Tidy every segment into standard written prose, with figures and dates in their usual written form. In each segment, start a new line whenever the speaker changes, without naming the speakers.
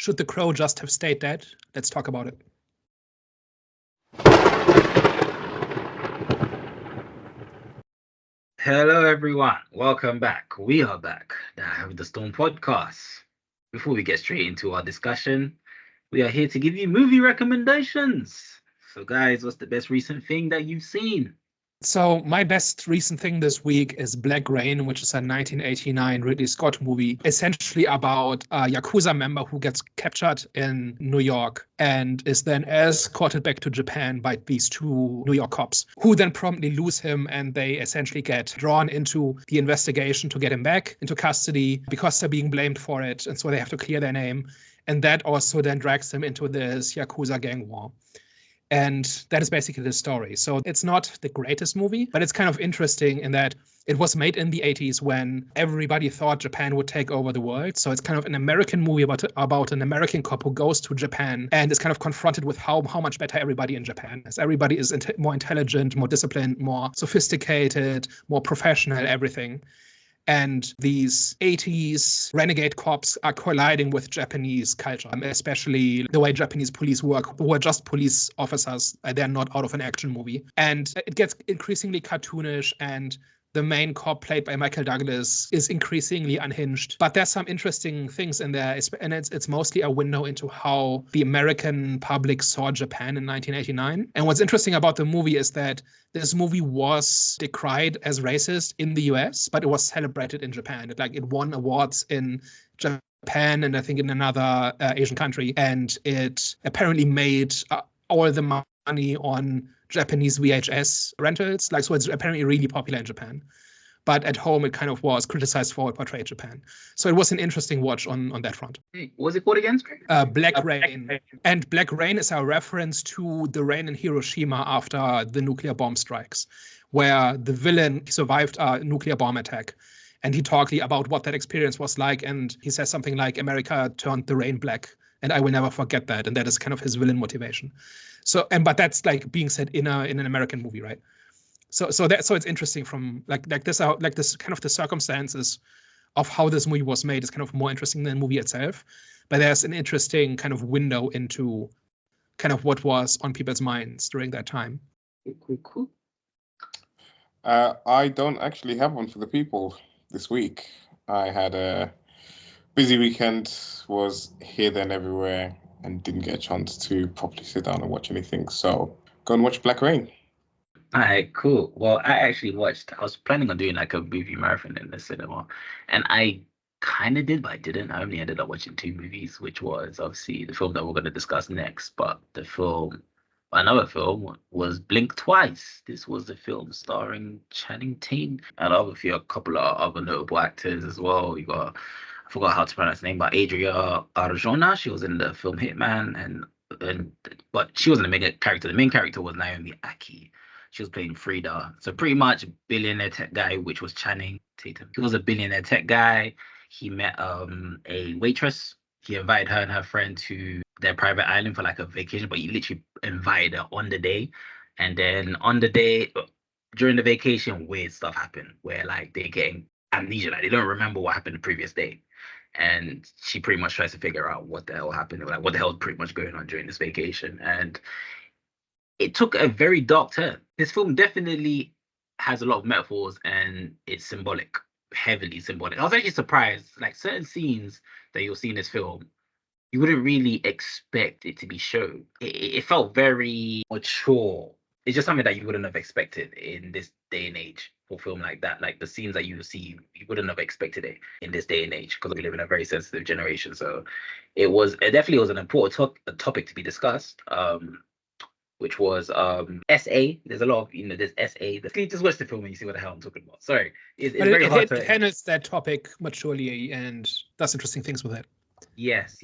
Should The Crow just have stayed dead? Let's talk about it.
Hello, everyone. Welcome back. We are back. The Eye of the Storm podcast. Before we get straight into our discussion, we are here to give you movie recommendations. So, guys, what's the best recent thing that you've seen?
So my best recent thing this week is Black Rain, which is a 1989 Ridley Scott movie, essentially about a Yakuza member who gets captured in New York and is then escorted back to Japan by these two New York cops, who then promptly lose him, and they essentially get drawn into the investigation to get him back into custody because they're being blamed for it, and so they have to clear their name. And that also then drags them into this Yakuza gang war. And that is basically the story. So it's not the greatest movie, but it's kind of interesting in that it was made in the 80s when everybody thought Japan would take over the world. So it's kind of an American movie about an American cop who goes to Japan and is kind of confronted with how much better everybody in Japan is. Everybody is more intelligent, more disciplined, more sophisticated, more professional, everything. And these 80s renegade cops are colliding with Japanese culture, especially the way Japanese police work, who are just police officers. They're not out of an action movie. And it gets increasingly cartoonish, and the main cop, played by Michael Douglas, is increasingly unhinged. But there's some interesting things in there, and it's mostly a window into how the American public saw Japan in 1989. And what's interesting about the movie is that this movie was decried as racist in the US, but it was celebrated in Japan. It won awards in Japan and I think in another Asian country. And it apparently made all the money on Japanese VHS rentals. So it's apparently really popular in Japan. But at home, it kind of was criticized for how it portrayed Japan. So it was an interesting watch on that front.
What was it called again?
Black Rain. And Black Rain is a reference to the rain in Hiroshima after the nuclear bomb strikes, where the villain survived a nuclear bomb attack. And he talked about what that experience was like. And he says something like, America turned the rain black, and I will never forget that. And that is kind of his villain motivation. But that's like being said in an American movie, right? So it's interesting from this kind of the circumstances of how this movie was made is kind of more interesting than the movie itself. But there's an interesting kind of window into kind of what was on people's minds during that time.
Cool.
I don't actually have one for the people this week. I had a busy weekend, was here, then, everywhere, and didn't get a chance to properly sit down and watch anything. So go and watch Black Rain.
All right, cool. Well, I was planning on doing like a movie marathon in the cinema, and I kind of did, but I didn't. I only ended up watching 2 movies, which was obviously the film that we're going to discuss next. But another film was Blink Twice. This was the film starring Channing Tatum and obviously a couple of other notable actors as well. You got, I forgot how to pronounce her name, but Adria Arjona. She was in the film Hitman, but she wasn't the main character. The main character was Naomi Aki. She was playing Frida. So pretty much billionaire tech guy, which was Channing Tatum. He was a billionaire tech guy. He met a waitress. He invited her and her friend to their private island for like a vacation, but he literally invited her on the day. And then on the day, during the vacation, weird stuff happened where like they're getting amnesia. Like they don't remember what happened the previous day. And she pretty much tries to figure out what the hell happened, like what the hell is pretty much going on during this vacation. And it took a very dark turn. This film definitely has a lot of metaphors and it's symbolic, heavily symbolic. I was actually surprised, like certain scenes that you'll see in this film, you wouldn't really expect it to be shown. It felt very mature. It's just something that you wouldn't have expected in this day and age for a film like that. Like the scenes that you see, you wouldn't have expected it in this day and age because we live in a very sensitive generation. So it definitely was an important topic to be discussed. Which was SA. There's a lot of, there's SA. Just watch the film and you see what the hell I'm talking about. Sorry. It's very hard to...
It handles that topic maturely and does interesting things with it.
Yes.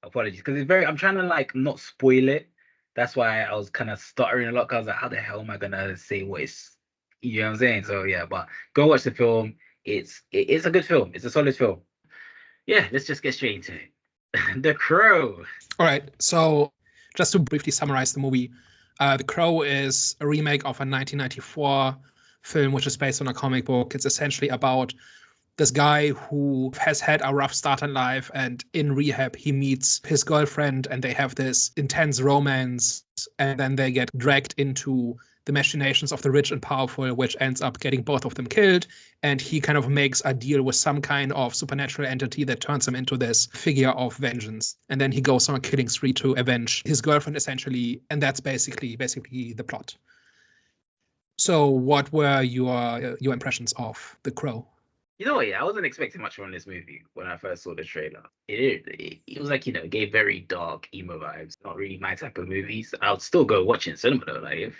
Apologies. Because I'm trying to like not spoil it. That's why I was kind of stuttering a lot because I was like, how the hell am I going to say what it's... You know what I'm saying? So yeah, but go watch the film. It's a good film. It's a solid film. Yeah, let's just get straight into it. The Crow.
All right, so... Just to briefly summarize the movie, The Crow is a remake of a 1994 film, which is based on a comic book. It's essentially about this guy who has had a rough start in life, and in rehab he meets his girlfriend and they have this intense romance, and then they get dragged into the machinations of the rich and powerful, which ends up getting both of them killed. And he kind of makes a deal with some kind of supernatural entity that turns him into this figure of vengeance. And then he goes on a killing spree to avenge his girlfriend, essentially. And that's basically the plot. So what were your impressions of The Crow?
You know what, yeah, I wasn't expecting much from this movie when I first saw the trailer. It was like, you know, it gave very dark, emo vibes. Not really my type of movies. I would still go watch it in cinema, though, like,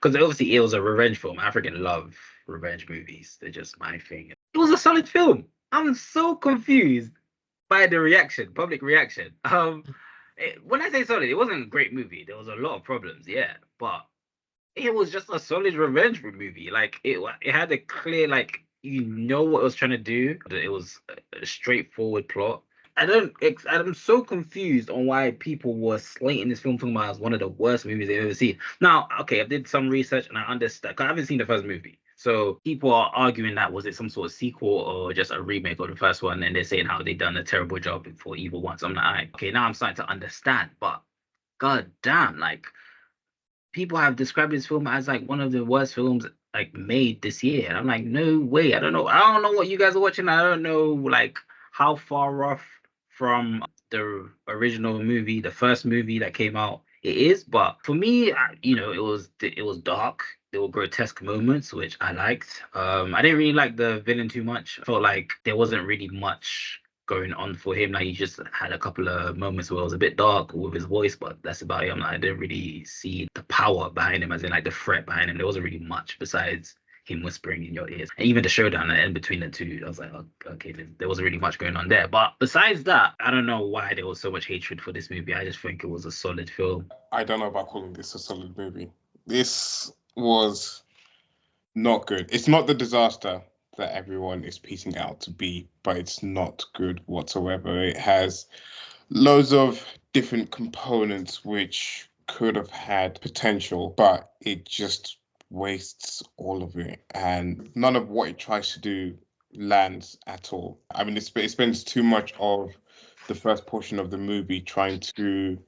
because obviously it was a revenge film. I freaking love revenge movies. They're just my thing. It was a solid film. I'm so confused by the reaction, public reaction. When I say solid, it wasn't a great movie. There was a lot of problems, yeah, but it was just a solid revenge movie. Like, it had a clear, like, you know what it was trying to do. It was a straightforward plot. I'm so confused on why people were slating this film talking about as one of the worst movies they've ever seen. Now, okay, I did some research and I understand, 'cause I haven't seen the first movie. So people are arguing that was it some sort of sequel or just a remake of the first one, and they're saying how they done a terrible job for Evil Once. I'm like, okay, now I'm starting to understand, but god damn, like, people have described this film as like one of the worst films like made this year. And I'm like, no way. I don't know what you guys are watching. I don't know like how far off from the original movie, the first movie that came out it is. But for me, you know, it was dark. There were grotesque moments, which I liked. I didn't really like the villain too much. I felt like there wasn't really much going on for him. Like, he just had a couple of moments where it was a bit dark with his voice, but that's about it. I didn't really see the power behind him, as in like the threat behind him. There wasn't really much besides him whispering in your ears. And even the showdown at the end between the two, I was like, oh, okay, there wasn't really much going on there. But besides that, I don't know why there was so much hatred for this movie. I just think it was a solid film.
I don't know about calling this a solid movie. This was not good. It's not the disaster that everyone is piecing out to be, but it's not good whatsoever. It has loads of different components which could have had potential, but it just wastes all of it, and none of what it tries to do lands at all. I mean, it spends too much of the first portion of the movie trying to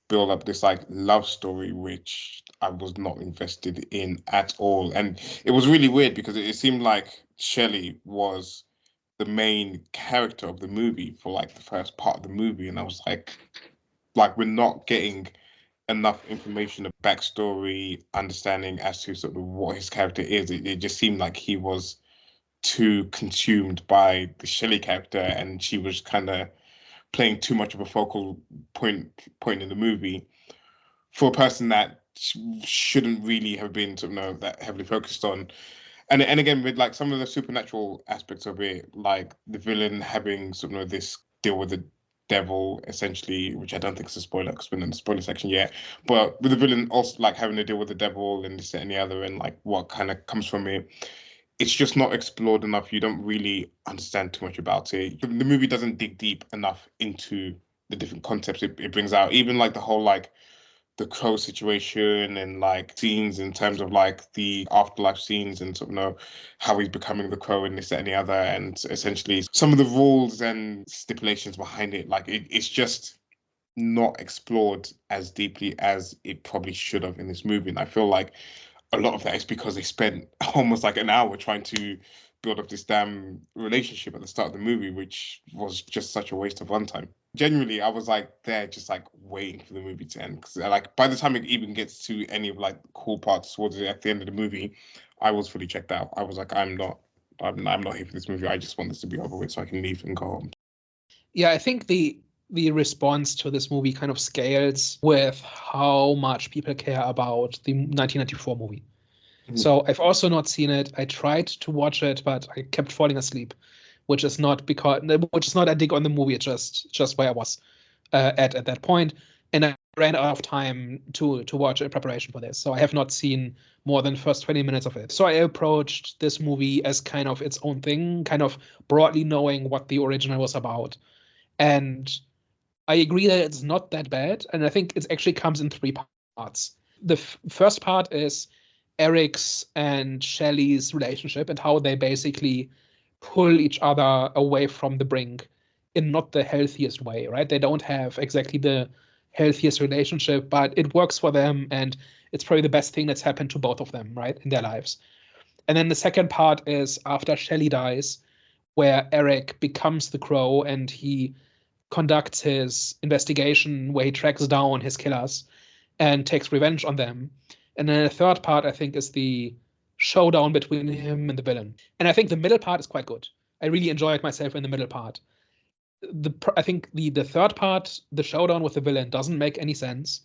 build up this like love story, which I was not invested in at all. And it was really weird because it seemed like Shelley was the main character of the movie for like the first part of the movie, and I was like we're not getting enough information, a backstory, understanding as to sort of what his character is. It just seemed like he was too consumed by the Shelley character, and she was kind of playing too much of a focal point in the movie for a person that shouldn't really have been sort of that heavily focused on. And again, with like some of the supernatural aspects of it, like the villain having sort of this deal with the devil, essentially, which I don't think is a spoiler because we're in the spoiler section yet. But with the villain also like having to deal with the devil and this and the other, and like what kind of comes from it, it's just not explored enough. You don't really understand too much about it. The movie doesn't dig deep enough into the different concepts it brings out. Even like the whole like the crow situation and like scenes in terms of like the afterlife scenes and sort of how he's becoming the crow and this, that, and the other, and essentially some of the rules and stipulations behind it, like it's just not explored as deeply as it probably should have in this movie. And I feel like a lot of that is because they spent almost like an hour trying to build up this damn relationship at the start of the movie, which was just such a waste of runtime. Genuinely, I was like there just like waiting for the movie to end, because like by the time it even gets to any of like the cool parts towards it at the end of the movie, I was fully checked out. I was like, I'm not here for this movie. I just want this to be over with so I can leave and go home.
Yeah, I think the response to this movie kind of scales with how much people care about the 1994 movie. So I've also not seen it. I tried to watch it, but I kept falling asleep, which is not a dig on the movie. It's just where I was at that point, and I ran out of time to watch in preparation for this. So I have not seen more than the first 20 minutes of it. So I approached this movie as kind of its own thing, kind of broadly knowing what the original was about, and I agree that it's not that bad. And I think it actually comes in three parts. The first part is Eric's and Shelley's relationship and how they basically pull each other away from the brink in not the healthiest way, right? They don't have exactly the healthiest relationship, but it works for them, and it's probably the best thing that's happened to both of them, right, in their lives. And then the second part is after Shelley dies, where Eric becomes the Crow and he conducts his investigation where he tracks down his killers and takes revenge on them. And then the third part, I think, is the showdown between him and the villain. And I think the middle part is quite good. I really enjoyed myself in the middle part. I think the third part, the showdown with the villain, doesn't make any sense.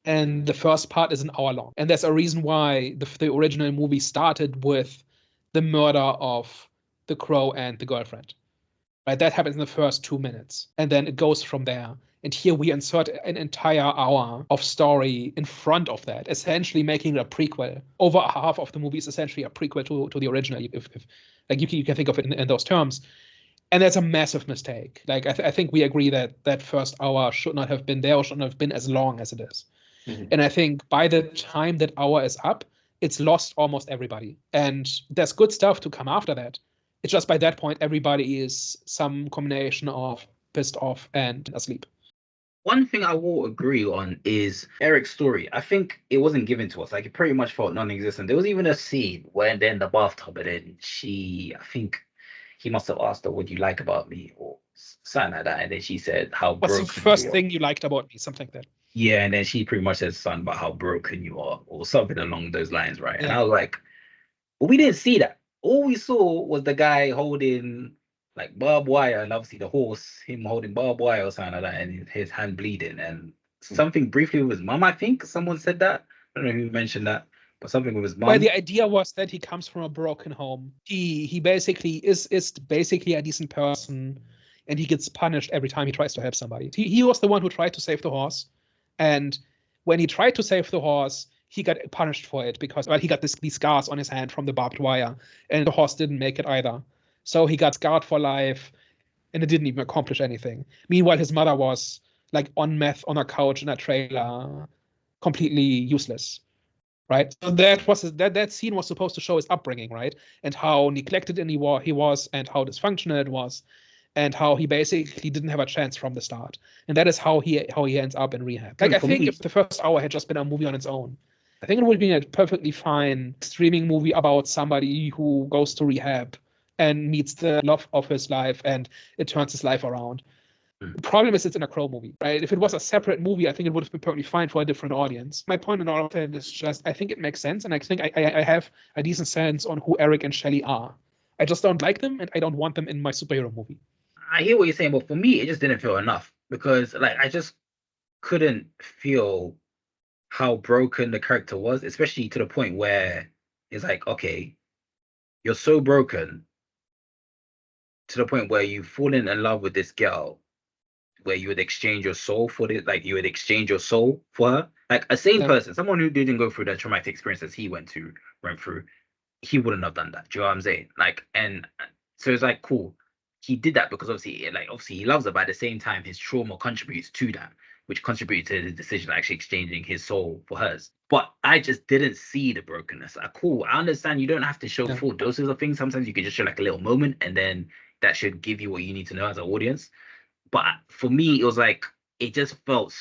And the first part is an hour long. And there's a reason why the original movie started with the murder of the Crow and the girlfriend. Right? That happens in the first 2 minutes. And then it goes from there. And here we insert an entire hour of story in front of that, essentially making it a prequel. Over half of the movie is essentially a prequel to the original, if like you can think of it in those terms. And that's a massive mistake. Like I think we agree that that first hour should not have been there, or shouldn't have been as long as it is. Mm-hmm. And I think by the time that hour is up, it's lost almost everybody. And there's good stuff to come after that. It's just by that point, everybody is some combination of pissed off and asleep.
One thing I will agree on is Eric's story. I think it wasn't given to us. Like, it pretty much felt non-existent. There was even a scene where they're in the bathtub and then I think he must have asked her, "What do you like about me?" or something like that. And then she said, "How
What's
broken
the first
you are."
thing you liked about me? Something like that.
Yeah, and then she pretty much said something about how broken you are or something along those lines, right?
Yeah.
And I was like, well, we didn't see that. All we saw was the guy holding like barbed wire, and obviously the horse, him holding barbed wire or something like that, and his hand bleeding, and something briefly with his mum. I think someone said that. I don't know who mentioned that, but something with his mum.
Well, the idea was that he comes from a broken home. He basically is basically a decent person, and he gets punished every time he tries to help somebody. He was the one who tried to save the horse, and when he tried to save the horse, he got punished for it because he got these scars on his hand from the barbed wire, and the horse didn't make it either. So he got scarred for life, and it didn't even accomplish anything. Meanwhile, his mother was like on meth on a couch in a trailer, completely useless, right? So that scene was supposed to show his upbringing, right? And how neglected he was, and how dysfunctional it was, and how he basically didn't have a chance from the start. And that is how he ends up in rehab. Like, I think if the first hour had just been a movie on its own, I think it would have been a perfectly fine streaming movie about somebody who goes to rehab and meets the love of his life, and it turns his life around. The problem is it's in a Crow movie, right? If it was a separate movie, I think it would have been perfectly fine for a different audience. My point in all of it is just, I think it makes sense, and I think I have a decent sense on who Eric and Shelley are. I just don't like them, and I don't want them in my superhero movie.
I hear what you're saying, but for me, it just didn't feel enough, because like I just couldn't feel how broken the character was, especially to the point where it's like, okay, you're so broken to the point where you've fallen in love with this girl, where you would exchange your soul for it, like you would exchange your soul for her. Like a sane person, someone who didn't go through the traumatic experiences he went through, he wouldn't have done that. Do you know what I'm saying? Like, and so it's like, cool. He did that because obviously he loves her, but at the same time, his trauma contributes to that, which contributed to the decision of actually exchanging his soul for hers. But I just didn't see the brokenness. Cool, I understand you don't have to show full doses of things. Sometimes you can just show like a little moment, and then that should give you what you need to know as an audience. But for me, it was like, it just felt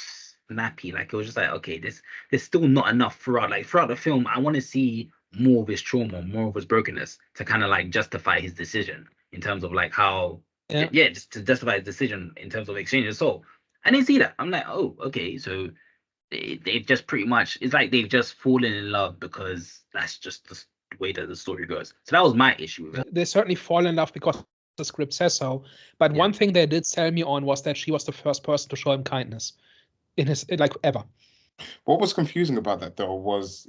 snappy. Like, it was just like, okay, there's still not enough throughout the film. I want to see more of his trauma, more of his brokenness, to kind of like justify his decision in terms of like how, just to justify his decision in terms of exchanging soul. I didn't see that. I'm like, oh, okay, so they've just pretty much, it's like they've just fallen in love because that's just the way that the story goes. So that was my issue with it.
They certainly fall in love because the script says so. But one thing they did sell me on was that she was the first person to show him kindness in his, like, ever.
What was confusing about that, though, was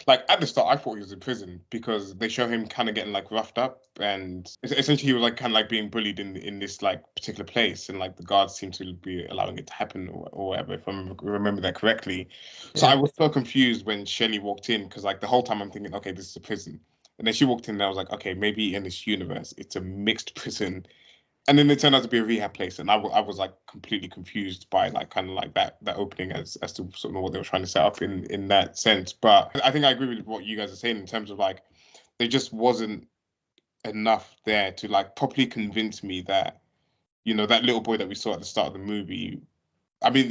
like at the start I thought he was in prison because they show him kind of getting like roughed up, and essentially he was like kind of like being bullied in this like particular place, and like the guards seem to be allowing it to happen or whatever, if I remember that correctly. So I was so confused when Shelley walked in, because like the whole time I'm thinking, okay, this is a prison, and then she walked in and I was like, okay, maybe in this universe it's a mixed prison. And then it turned out to be a rehab place, and I was like completely confused by like kind of like that opening as to sort of what they were trying to set up in that sense. But I think I agree with what you guys are saying in terms of like there just wasn't enough there to like properly convince me that, you know, that little boy that we saw at the start of the movie. I mean,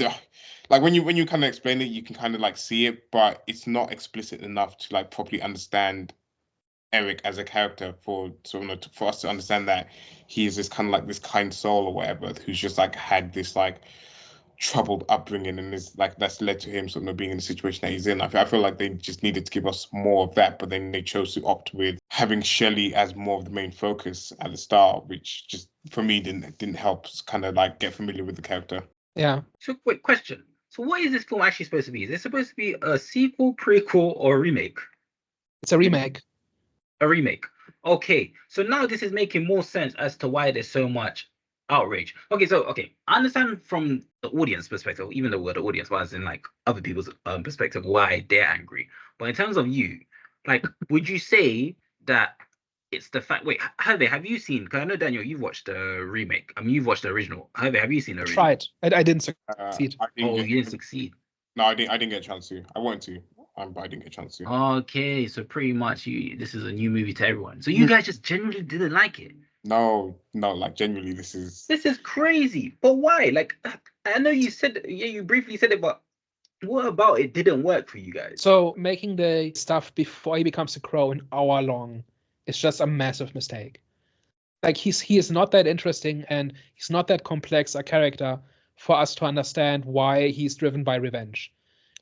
like when you kind of explain it, you can kind of like see it, but it's not explicit enough to like properly understand Eric as a character for for us to understand that he is this kind of like this kind soul or whatever who's just like had this like troubled upbringing and is like that's led to him sort of being in the situation that he's in. I feel like they just needed to give us more of that, but then they chose to opt with having Shelley as more of the main focus at the start, which just for me didn't help kind of like get familiar with the character.
Yeah.
So, quick question. So, what is this film actually supposed to be? Is it supposed to be a sequel, prequel, or a remake?
It's a remake.
A remake. Okay. So now this is making more sense as to why there's so much outrage. Okay, I understand from the audience perspective, even though we're the audience, but as in like other people's perspective, why they're angry. But in terms of you, like, would you say that it's the fact? Wait, Hervé, have you seen? Because I know Daniel, you've watched the remake. I mean, you've watched the original. Hervé, have you seen the original?
Tried. I didn't succeed.
You didn't succeed.
No, I didn't get a chance to. I wanted to, but I didn't get a chance to.
Okay, so pretty much this is a new movie to everyone. So you guys just genuinely didn't like it.
No, like genuinely, this is
crazy. But why? Like, I know you said, you briefly said it, but what about it didn't work for you guys?
So making the stuff before he becomes a crow an hour long is just a massive mistake. Like he is not that interesting and he's not that complex a character for us to understand why he's driven by revenge.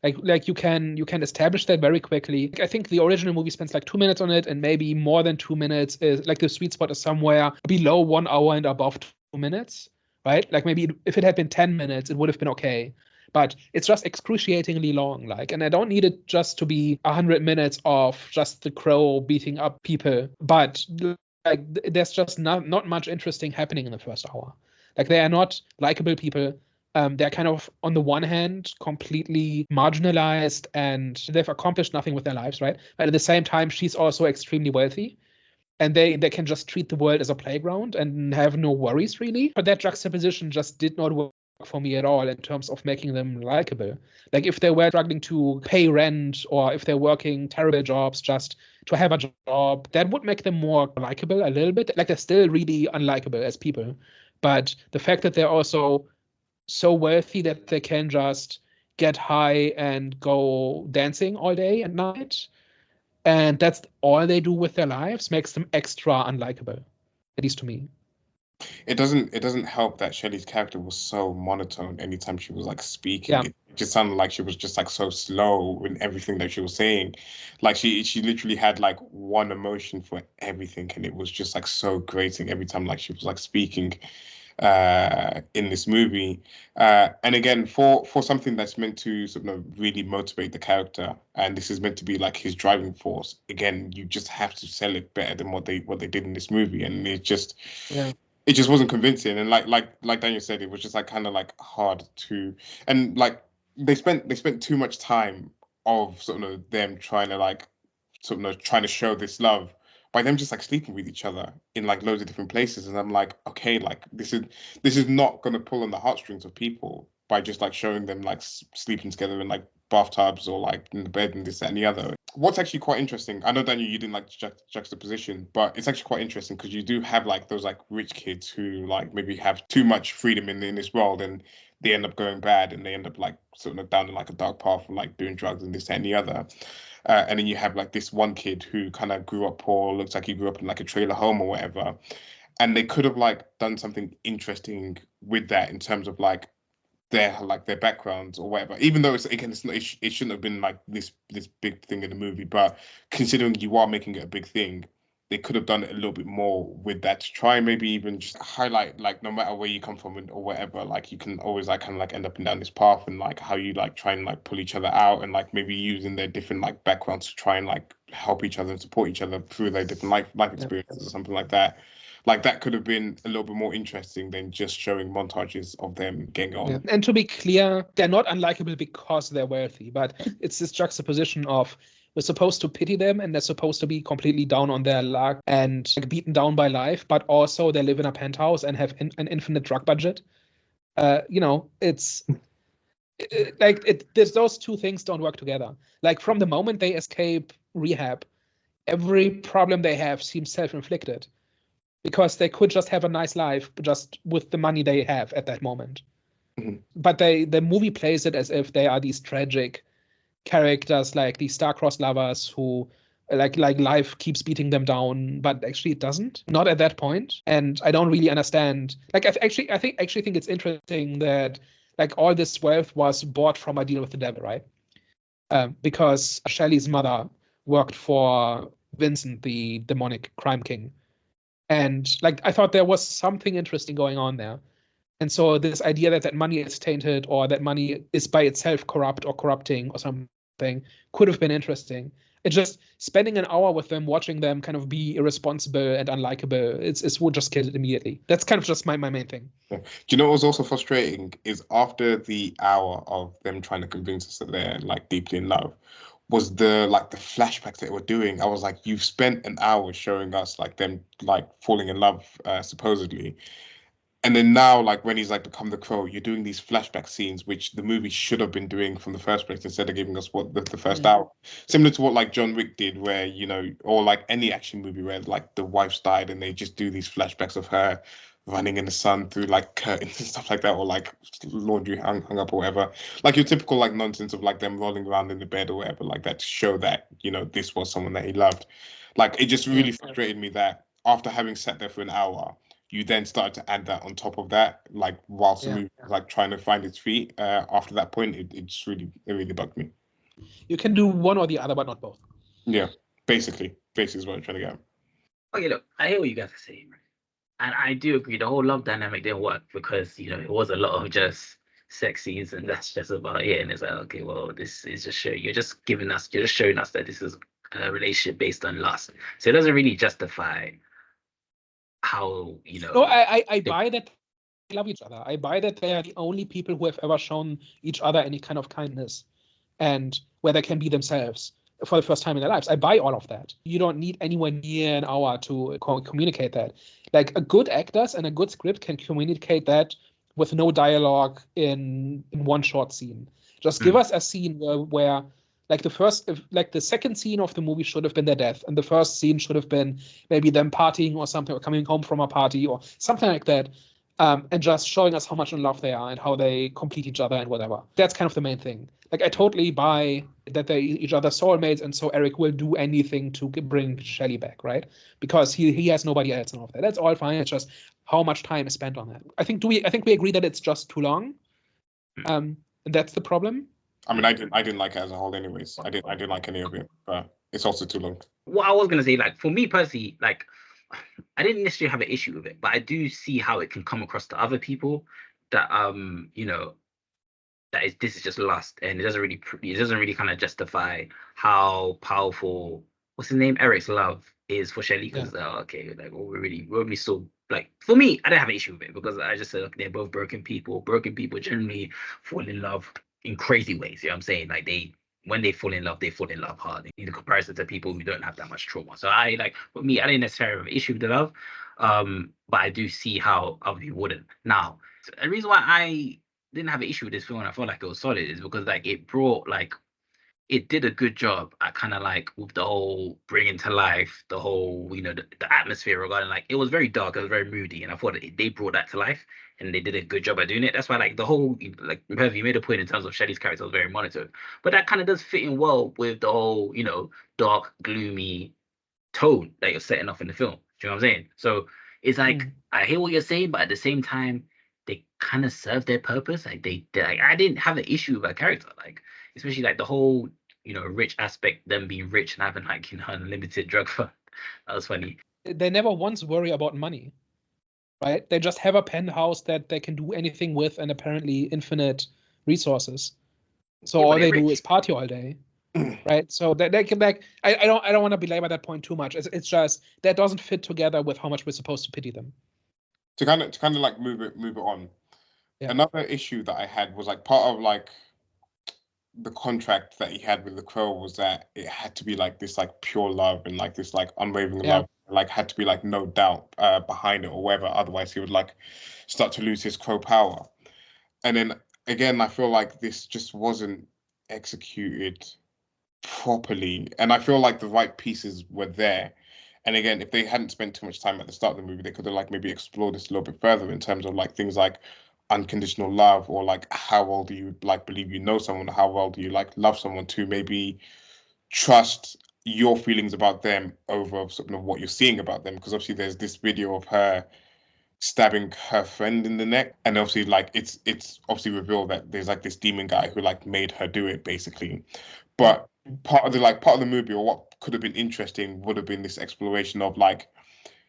Like you can establish that very quickly. I think the original movie spends like 2 minutes on it, and maybe more than 2 minutes is like the sweet spot is somewhere below 1 hour and above 2 minutes, right? Like maybe if it had been 10 minutes, it would have been okay. But it's just excruciatingly long, and I don't need it just to be 100 minutes of just the crow beating up people. But like there's just not much interesting happening in the first hour. Like they are not likable people. They're kind of, on the one hand, completely marginalized and they've accomplished nothing with their lives, right? But at the same time, she's also extremely wealthy and they can just treat the world as a playground and have no worries, really. But that juxtaposition just did not work for me at all in terms of making them likable. Like if they were struggling to pay rent or if they're working terrible jobs just to have a job, that would make them more likable a little bit. Like they're still really unlikable as people. But the fact that they're also so wealthy that they can just get high and go dancing all day and night, and that's all they do with their lives, makes them extra unlikable, at least to me.
It doesn't help that Shelley's character was so monotone anytime she was like speaking.
Yeah.
It just sounded like she was just like so slow in everything that she was saying. Like she literally had like one emotion for everything, and it was just like so grating every time like she was like speaking in this movie. And again, for something that's meant to sort of really motivate the character, and this is meant to be like his driving force, again, you just have to sell it better than what they did in this movie, and it just wasn't convincing. And like Daniel said, it was just like kind of like hard to, and like they spent too much time of sort of them trying to show this love by them just like sleeping with each other in like loads of different places. And I'm like, okay, like this is not going to pull on the heartstrings of people by just like showing them like sleeping together in like bathtubs or like in the bed and this, that, and the other. What's actually quite interesting, I know, Daniel, you didn't like juxtaposition, but it's actually quite interesting because you do have like those like rich kids who like maybe have too much freedom in this world, and they end up going bad and they end up like sort of down in like a dark path of like doing drugs and this, that, and the other. And then you have like this one kid who kind of grew up poor, looks like he grew up in like a trailer home or whatever. And they could have like done something interesting with that in terms of like their backgrounds or whatever. Even though it shouldn't have been like this big thing in the movie, but considering you are making it a big thing, they could have done it a little bit more with that to try and maybe even just highlight like no matter where you come from or whatever, like you can always like kind of like end up down this path, and like how you like try and like pull each other out, and like maybe using their different like backgrounds to try and like help each other and support each other through their different life experiences or something like that. Like that could have been a little bit more interesting than just showing montages of them getting on.
Yeah. And to be clear, they're not unlikable because they're wealthy, but it's this juxtaposition of we're supposed to pity them and they're supposed to be completely down on their luck and like, beaten down by life, but also they live in a penthouse and have an infinite drug budget. It's there's those two things don't work together. Like from the moment they escape rehab, every problem they have seems self-inflicted. because they could just have a nice life just with the money they have at that moment.
Mhm.
But the movie plays it as if they are these tragic characters, like these star-crossed lovers who like life keeps beating them down, but actually it doesn't. Not at that point. And I don't really understand. Like I think it's interesting that like all this wealth was bought from a deal with the devil, right? Because Shelley's mother worked for Vincent, the demonic crime king. And like I thought there was something interesting going on there. And so this idea that money is tainted or that money is by itself corrupt or corrupting or something could have been interesting. It's just spending an hour with them, watching them kind of be irresponsible and unlikable, it's would just kill it immediately. That's kind of just my main thing.
Yeah. Do you know what was also frustrating is after the hour of them trying to convince us that they're like deeply in love, was the flashbacks that they were doing. I was like, you've spent an hour showing us like them like falling in love supposedly. And then now, like when he's like become the Crow, you're doing these flashback scenes, which the movie should have been doing from the first place instead of giving us what the first hour. Similar to what like John Wick did, where or like any action movie where like the wife's died and they just do these flashbacks of her running in the sun through like curtains and stuff like that, or like laundry hung up or whatever. Like your typical like nonsense of like them rolling around in the bed or whatever, like that to show that this was someone that he loved. Like it just really frustrated me that after having sat there for an hour, you then started to add that on top of that, like whilst the movie was like trying to find its feet. After that point, it just really bugged me.
You can do one or the other, but not both.
Yeah, basically is what I'm trying to get.
Okay, look, I hear what you guys are saying, right? And I do agree the whole love dynamic didn't work because it was a lot of just sex scenes and that's just about it. And it's like, okay, well, this is just showing you're just showing us that this is a relationship based on lust. So it doesn't really justify how
No, I buy that they love each other. I buy that they are the only people who have ever shown each other any kind of kindness and where they can be themselves for the first time in their lives. I buy all of that. You don't need anywhere near an hour to communicate that. Like a good actors and a good script can communicate that with no dialogue in one short scene. Just give us a scene where like the second scene of the movie should have been their death, and the first scene should have been maybe them partying or something, or coming home from a party or something like that, and just showing us how much in love they are and how they complete each other and whatever. That's kind of the main thing. Like I totally buy that they're each other's soulmates, and so Eric will do anything to bring Shelley back, right? Because he has nobody else and all of that. That's all fine. It's just how much time is spent on that. I think we agree that it's just too long. And that's the problem.
I mean, I didn't like it as a whole, anyways. I didn't like any of it, but it's also too long.
What I was gonna say, like for me personally, like I didn't necessarily have an issue with it, but I do see how it can come across to other people that this is just lust, and it doesn't really kind of justify how powerful what's his name Eric's love is for Shelley, because okay, like we're really still like, for me, I didn't have an issue with it because I just said, look, they're both broken people. Broken people generally fall in love in crazy ways. You know what I'm saying? Like when they fall in love hard in comparison to people who don't have that much trauma. So for me, I didn't necessarily have an issue with the love, but I do see how other people wouldn't. Now, the reason why I didn't have an issue with this film and I felt like it was solid is because it did a good job at kind of like with the whole bringing to life the whole the atmosphere regarding, like, it was very dark, it was very moody, and I thought they brought that to life and they did a good job at doing it. That's why like the whole, like you made a point in terms of Shelley's character was very monotone, but that kind of does fit in well with the whole dark, gloomy tone that you're setting off in the film. Do you know what I'm saying? So it's like I hear what you're saying, but at the same time they kind of serve their purpose. Like I didn't have an issue with that character, like especially like the whole rich aspect, them being rich and having like unlimited drug fund. That was funny.
They never once worry about money, right? They just have a penthouse that they can do anything with and apparently infinite resources. So all they do is party all day, right? So they can, like, I don't want to belabor that point too much. It's just that doesn't fit together with how much we're supposed to pity them.
To kind of like move it on. Yeah. Another issue that I had was like part of like the contract that he had with the Crow was that it had to be like this like pure love and like this like unwavering love, like had to be like no doubt behind it or whatever, otherwise he would like start to lose his Crow power. And then again, I feel like this just wasn't executed properly, and I feel like the right pieces were there, And again, if they hadn't spent too much time at the start of the movie, they could have like maybe explored this a little bit further in terms of like things like unconditional love, or like how well do you like believe you know someone, how well do you like love someone to maybe trust your feelings about them over sort of what you're seeing about them. Because obviously there's this video of her stabbing her friend in the neck, and obviously like it's obviously revealed that there's like this demon guy who like made her do it basically. But part of the movie, or what could have been interesting, would have been this exploration of like,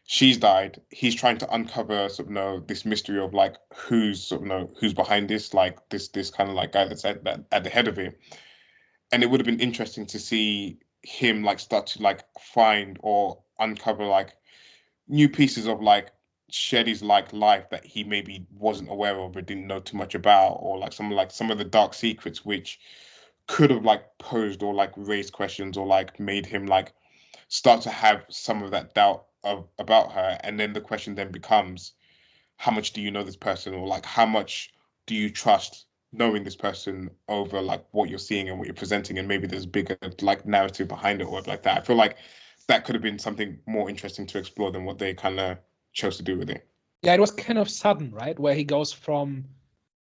she's died, he's trying to uncover sort of this mystery of like who's who's behind this, like this kind of like guy that's at the head of it. And it would have been interesting to see him like start to like find or uncover like new pieces of like Shelly's like life that he maybe wasn't aware of or didn't know too much about, or like some of the dark secrets which could have like posed or like raised questions, or like made him like start to have some of that doubt about her. And then the question then becomes, how much do you know this person, or like how much do you trust knowing this person over like what you're seeing and what you're presenting, and maybe there's bigger like narrative behind it or like that. I feel like that could have been something more interesting to explore than what they kind of chose to do with it.
Yeah, it was kind of sudden, right? Where he goes from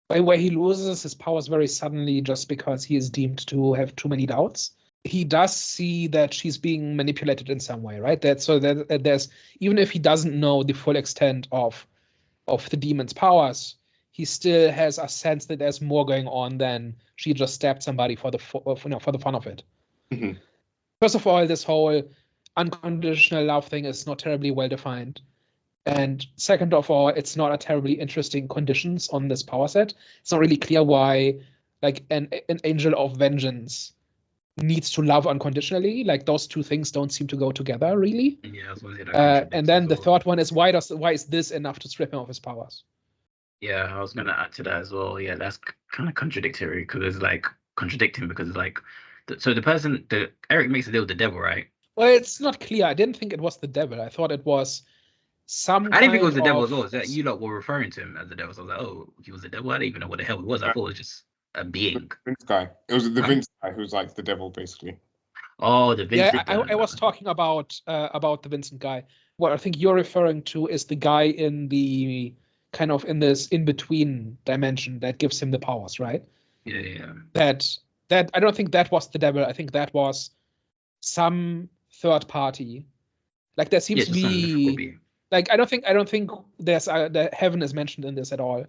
where he loses his powers very suddenly just because he is deemed to have too many doubts. He does see that she's being manipulated in some way, right? There's even if he doesn't know the full extent of the demon's powers, he still has a sense that there's more going on than she just stabbed somebody for the fun of it.
Mm-hmm.
First of all, this whole unconditional love thing is not terribly well defined. And second of all, it's not a terribly interesting conditions on this power set. It's not really clear why like an angel of vengeance needs to love unconditionally. Like those two things don't seem to go together really.
Yeah, I was gonna say that.
And then the third one is why is this enough to strip him of his powers?
Yeah, I was gonna add to that as well. Yeah, that's kind of contradictory, because it's like contradicting, because it's like so Eric makes a deal with the devil, right?
Well, it's not clear. I didn't think it was the devil. I thought it was
I didn't think it was the devil as well. That you lot were referring to him as the devil. So I was like, oh, he was the devil. I didn't even know what the hell it was. I thought it was just a being.
The Vince guy. It was the Vince guy who's like the devil, basically.
Oh, the Vince.
Yeah, I was talking about the Vincent guy. What I think you're referring to is the guy in the kind of in this in-between dimension that gives him the powers, right?
Yeah.
That I don't think that was the devil. I think that was some third party. Like there seems to be. Like I don't think there's the heaven is mentioned in this at all,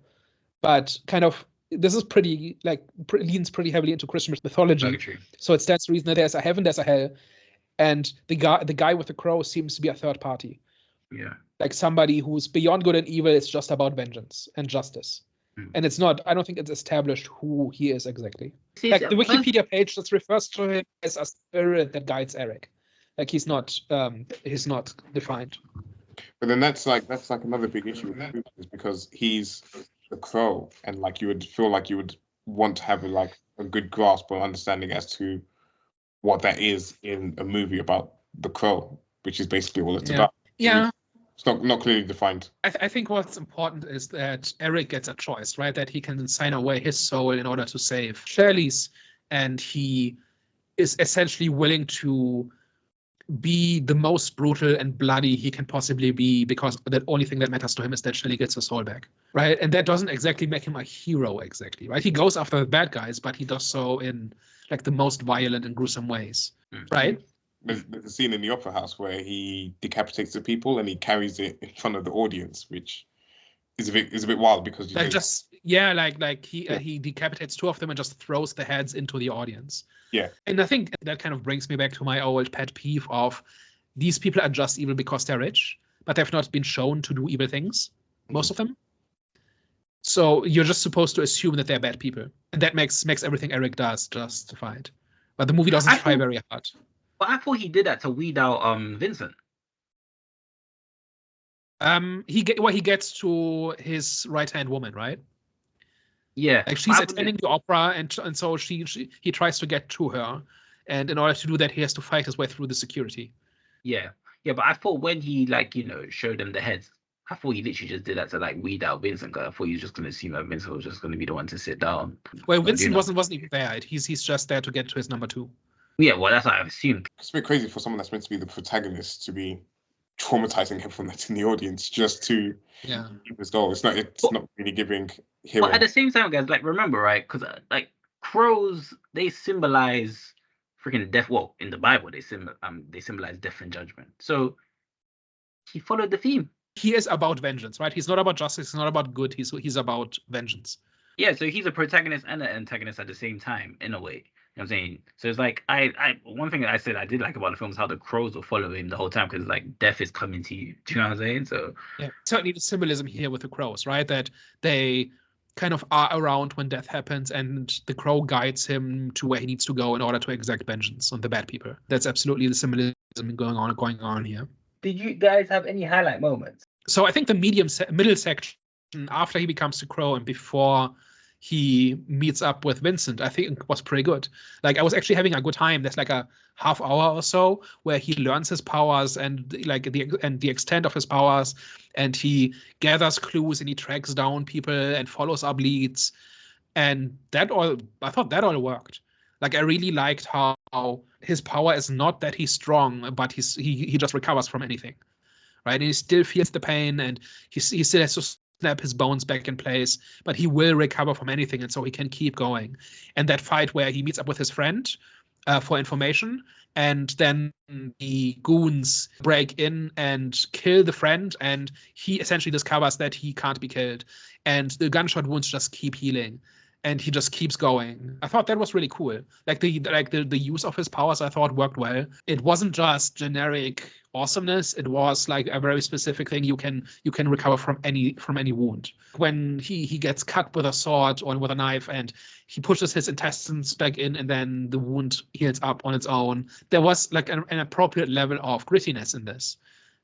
but kind of this is pretty leans pretty heavily into Christian mythology. So it stands to reason that there's a heaven, there's a hell, and the guy with the crow seems to be a third party.
Yeah,
like somebody who's beyond good and evil. It's just about vengeance and justice, and it's not. I don't think it's established who he is exactly. Like the Wikipedia page just refers to him as a spirit that guides Eric. Like he's not defined.
But then that's like another big issue with Rupert, is because he's the crow, and like you would feel like you would want to have a good grasp or understanding as to what that is in a movie about the crow, which is basically all it's about.
Yeah.
It's not clearly defined.
I think what's important is that Eric gets a choice, right? That he can sign away his soul in order to save Shirley's, and he is essentially willing to be the most brutal and bloody he can possibly be, because the only thing that matters to him is that Shelley gets her soul back, right? And that doesn't exactly make him a hero, exactly, right? He goes after the bad guys, but he does so in like the most violent and gruesome ways, right?
There's a scene in the Opera House where he decapitates the people and he carries it in front of the audience, which is a bit wild, because he decapitates two of them and just throws the heads into the audience. Yeah.
And I think that kind of brings me back to my old pet peeve of these people are just evil because they're rich, but they've not been shown to do evil things, most of them. So you're just supposed to assume that they're bad people. And that makes everything Eric does justified. But the movie doesn't try very hard.
But I thought he did that to weed out Vincent.
He gets to his right-hand woman, right?
Yeah,
like she's attending the opera, and so he tries to get to her, and in order to do that, he has to fight his way through the security.
Yeah, but I thought when he showed them the heads, I thought he literally just did that to weed out Vincent. Cause I thought he was just gonna assume that Vincent was just gonna be the one to sit down.
Well, Vincent wasn't even there. He's just there to get to his number two.
Yeah, well, that's what I assumed.
It's a bit crazy for someone that's meant to be the protagonist to be traumatizing everyone that's in the audience just to keep his goal. It's not really giving him.
But at the same time, guys, like remember, right? Because like crows, they symbolize freaking death. Well, in the Bible, they symbolize death and judgment. So he followed the theme.
He is about vengeance, right? He's not about justice. He's not about good. He's about vengeance.
Yeah, so he's a protagonist and an antagonist at the same time, in a way. You know what I'm saying? So it's like one thing that I said I did like about the film is how the crows will follow him the whole time, because like death is coming to you. Do you know what I'm saying? So
yeah, certainly the symbolism here with the crows, right? That they kind of are around when death happens, and the crow guides him to where he needs to go in order to exact vengeance on the bad people. That's absolutely the symbolism going on here.
Did you guys have any highlight moments?
So I think the middle section after he becomes the crow and before he meets up with Vincent, I think was pretty good. Like I was actually having a good time. There's like a half hour or so where he learns his powers and like the extent of his powers, and he gathers clues and he tracks down people and follows up leads, and I thought that all worked. Like I really liked how his power is not that he's strong, but he just recovers from anything, right? And he still feels the pain, and he still has to snap his bones back in place, but he will recover from anything, and so he can keep going. And that fight where he meets up with his friend for information, and then the goons break in and kill the friend, and he essentially discovers that he can't be killed, and the gunshot wounds just keep healing, and he just keeps going. I thought that was really cool. Like the use of his powers, I thought worked well. It wasn't just generic awesomeness. It was like a very specific thing. You can recover from any wound. When he gets cut with a sword or with a knife, and he pushes his intestines back in, and then the wound heals up on its own. There was like an appropriate level of grittiness in this,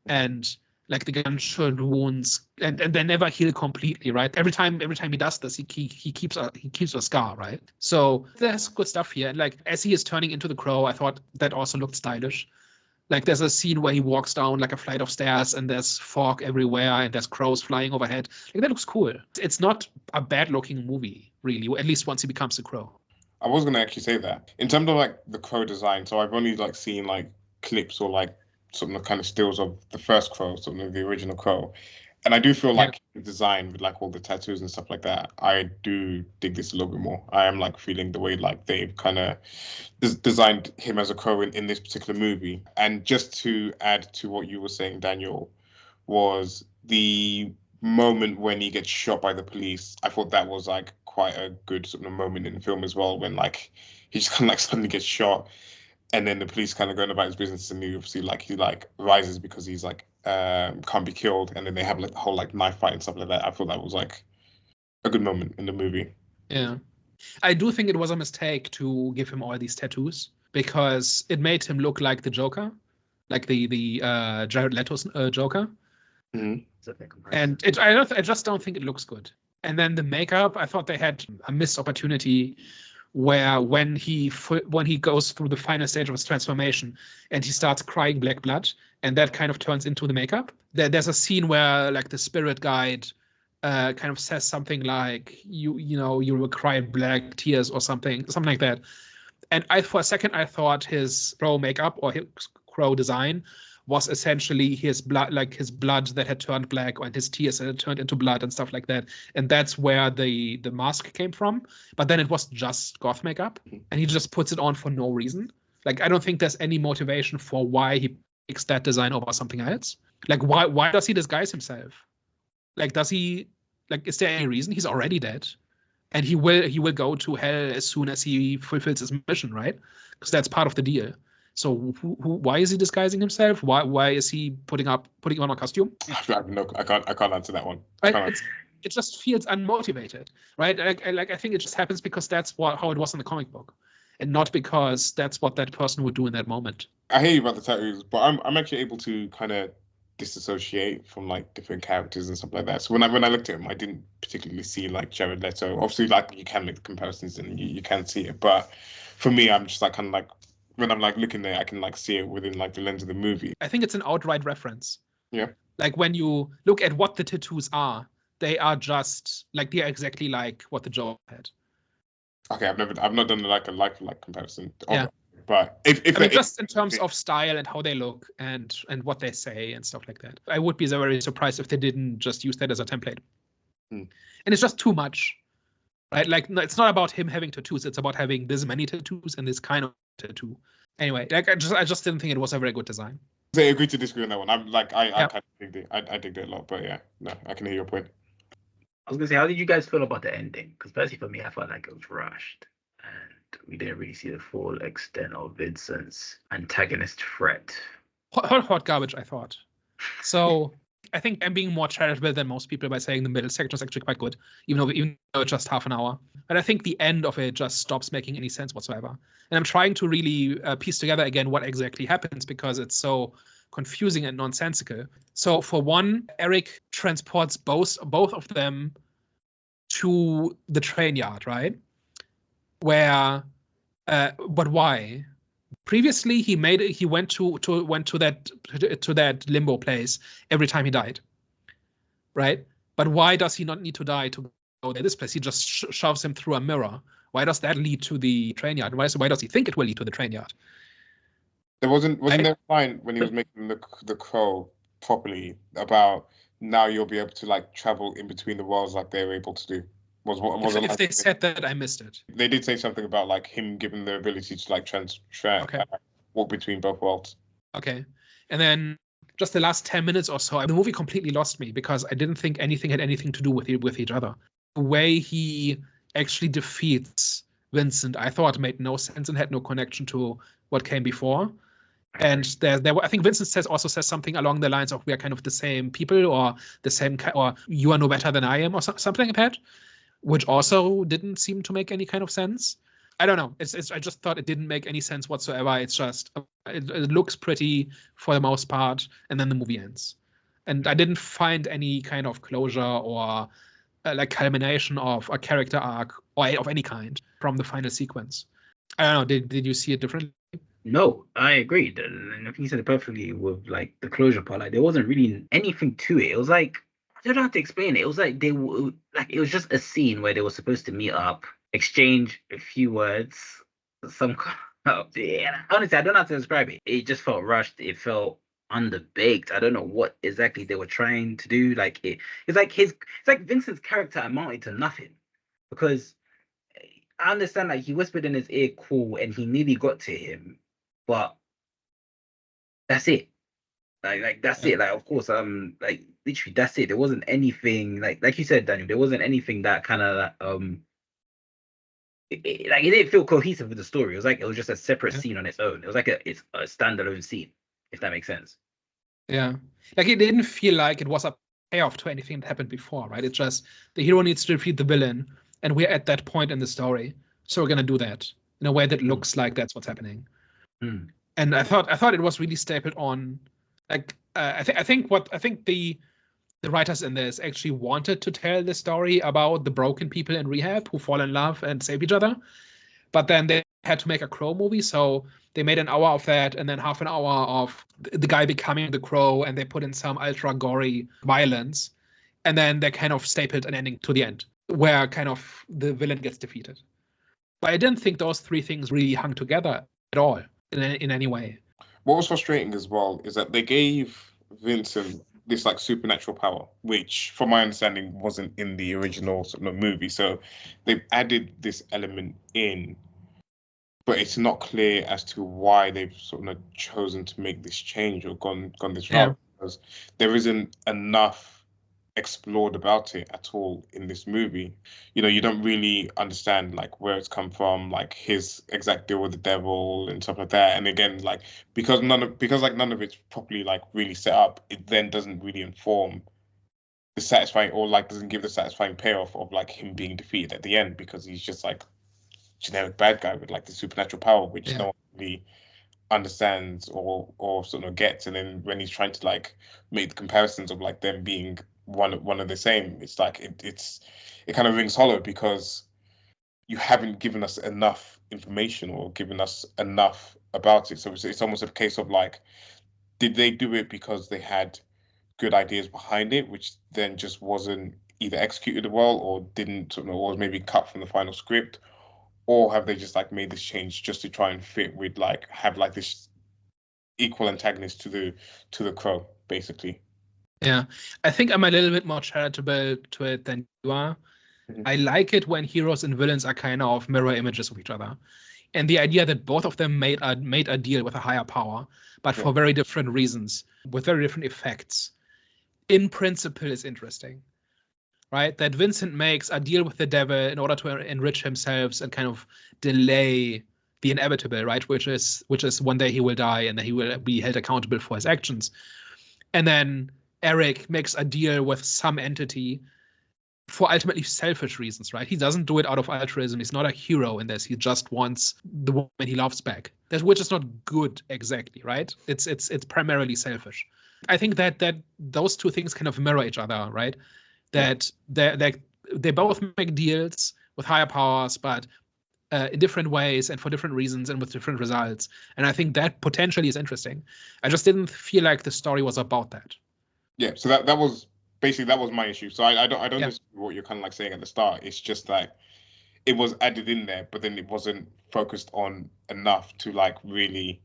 and like the gunshot wounds, and they never heal completely, right? Every time he does this, he keeps a scar, right? So there's good stuff here. And like as he is turning into the crow, I thought that also looked stylish. Like there's a scene where he walks down like a flight of stairs, and there's fog everywhere, and there's crows flying overhead. Like that looks cool. It's not a bad looking movie, really, at least once he becomes the crow.
I was gonna actually say that in terms of like the crow design. So I've only like seen like clips or like sort of kind of stills of the first crow, sort of the original crow, and I do feel like the design with like all the tattoos and stuff like that, I do dig this a little bit more. I am like feeling the way like they've kind of designed him as a crow in this particular movie. And just to add to what you were saying, Daniel, was the moment when he gets shot by the police. I thought that was like quite a good sort of moment in the film as well, when like he just kind of like suddenly gets shot, and then the police kind of going about his business, and he obviously like he like rises because he's like can't be killed, and then they have like the whole like knife fight and stuff like that. I thought that was like a good moment in the movie.
Yeah, I do think it was a mistake to give him all these tattoos, because it made him look like the Joker, like the Jared Leto's Joker.
Mm-hmm.
And I just don't think it looks good. And then the makeup, I thought they had a missed opportunity, where when he goes through the final stage of his transformation and he starts crying black blood, and that kind of turns into the makeup. There's a scene where like the spirit guide kind of says something like you will cry black tears or something like that. And for a second I thought his crow makeup or his crow design was essentially his blood that had turned black, and his tears that had turned into blood and stuff like that. And that's where the mask came from. But then it was just goth makeup, and he just puts it on for no reason. Like, I don't think there's any motivation for why he picks that design over something else. Like, why does he disguise himself? Like, is there any reason? He's already dead. And he will go to hell as soon as he fulfills his mission, right? Because that's part of the deal. So why is he disguising himself? Why is he putting on a costume?
I can't answer that one.
It just feels unmotivated, right? I think it just happens because that's how it was in the comic book, and not because that's what that person would do in that moment.
I hear you about the tattoos, but I'm actually able to kind of disassociate from like different characters and stuff like that. So when I looked at him, I didn't particularly see like Jared Leto. Obviously, like you can make the comparisons and you can see it, but for me, I'm just like kind of like, when I'm like looking there, I can like see it within like the lens of the movie.
I think it's an outright reference.
Yeah.
Like when you look at what the tattoos are, they are just like, they are exactly like what the Joker had.
Okay, I've not done like a like for like comparison.
Yeah.
But if
I mean, just in terms of style and how they look and what they say and stuff like that, I would be very surprised if they didn't just use that as a template. And it's just too much, right? Like, no, it's not about him having tattoos. It's about having this many tattoos and this kind of tattoo. Anyway, like I just didn't think it was a very good design.
I agree to disagree on that one. I'm like, I kind of dig it. I dig it a lot, but yeah, no, I can hear your point.
I was gonna say, how did you guys feel about the ending? Because personally, for me, I felt like it was rushed, and we didn't really see the full extent of Vincent's antagonist threat.
Hot garbage, I thought. So I think I'm being more charitable than most people by saying the middle section is actually quite good, even though it's just half an hour. But I think the end of it just stops making any sense whatsoever. And I'm trying to really piece together again what exactly happens because it's so confusing and nonsensical. So for one, Eric transports both of them to the train yard, right? Where, but why? Previously, he went to that limbo place every time he died, right? But why does he not need to die to go to this place? He just shoves him through a mirror. Why does that lead to the train yard? Why does he think it will lead to the train yard?
There wasn't there a line when he was making the crow properly about now you'll be able to like travel in between the worlds like they were able to do.
If they said that, I missed it.
They did say something about like him given the ability to like walk between both worlds.
Okay, and then just the last 10 minutes or so, the movie completely lost me because I didn't think anything had anything to do with each other. The way he actually defeats Vincent, I thought made no sense and had no connection to what came before. And I think Vincent also says something along the lines of we are kind of the same people or the same or you are no better than I am or something like that, which also didn't seem to make any kind of sense. I don't know. I just thought it didn't make any sense whatsoever. It's just it looks pretty for the most part, and then the movie ends. And I didn't find any kind of closure or like culmination of a character arc or of any kind from the final sequence. I don't know. Did you see it differently?
No, I agreed. And I think you said it perfectly with like the closure part. Like there wasn't really anything to it. It was like I don't know how to explain it. It was like they were like it was just a scene where they were supposed to meet up, exchange a few words, some yeah, honestly, I don't know how to describe it. It just felt rushed. It felt underbaked. I don't know what exactly they were trying to do. Like it's like Vincent's character amounted to nothing. Because I understand like he whispered in his ear cool and he nearly got to him, but that's it. Like that's it. Like of course, like literally that's it. There wasn't anything like you said, Daniel. There wasn't anything that kind of it didn't feel cohesive with the story. It was like it was just a separate scene on its own. It was like it's a standalone scene, if that makes sense.
Yeah, like it didn't feel like it was a payoff to anything that happened before, right? It's just the hero needs to defeat the villain, and we're at that point in the story, so we're gonna do that in a way that looks like that's what's happening. And I thought it was really stapled on. Like I think the writers in this actually wanted to tell the story about the broken people in rehab who fall in love and save each other, but then they had to make a Crow movie, so they made an hour of that and then half an hour of the guy becoming the Crow, and they put in some ultra gory violence, and then they kind of stapled an ending to the end where kind of the villain gets defeated. But I didn't think those three things really hung together at all in any way.
What was frustrating as well is that they gave Vincent this like supernatural power, which from my understanding wasn't in the original sort of movie. So they've added this element in, but it's not clear as to why they've sort of chosen to make this change or gone this route, because there isn't enough explored about it at all in this movie. You know, you don't really understand like where it's come from, like his exact deal with the devil and stuff like that. And again, like because none of it's properly like really set up, it then doesn't really inform the satisfying or like doesn't give the satisfying payoff of like him being defeated at the end, because he's just like generic bad guy with like the supernatural power which no one really understands or sort of gets. And then when he's trying to like make the comparisons of like them being one of the same, it's like it kind of rings hollow because you haven't given us enough information or given us enough about it. So it's almost a case of like, did they do it because they had good ideas behind it, which then just wasn't either executed well or didn't, or was maybe cut from the final script, or have they just like made this change just to try and fit with like have like this equal antagonist to the Crow, basically?
Yeah, I think I'm a little bit more charitable to it than you are.
Mhm.
I like it when heroes and villains are kind of mirror images of each other. And the idea that both of them made a deal with a higher power, but for very different reasons, with very different effects, in principle is interesting, right? That Vincent makes a deal with the devil in order to enrich himself and kind of delay the inevitable, right? Which is one day he will die and then he will be held accountable for his actions. And then Eric makes a deal with some entity for ultimately selfish reasons, right? He doesn't do it out of altruism. He's not a hero in this. He just wants the woman he loves back. Which is not good exactly, right? It's primarily selfish. I think that those two things kind of mirror each other, right? That they both make deals with higher powers, but in different ways and for different reasons and with different results. And I think that potentially is interesting. I just didn't feel like the story was about that.
Yeah, so that was basically that was my issue. So I don't
Yeah.
disagree with what you're kind of like saying at the start. It's just like it was added in there, but then it wasn't focused on enough to like really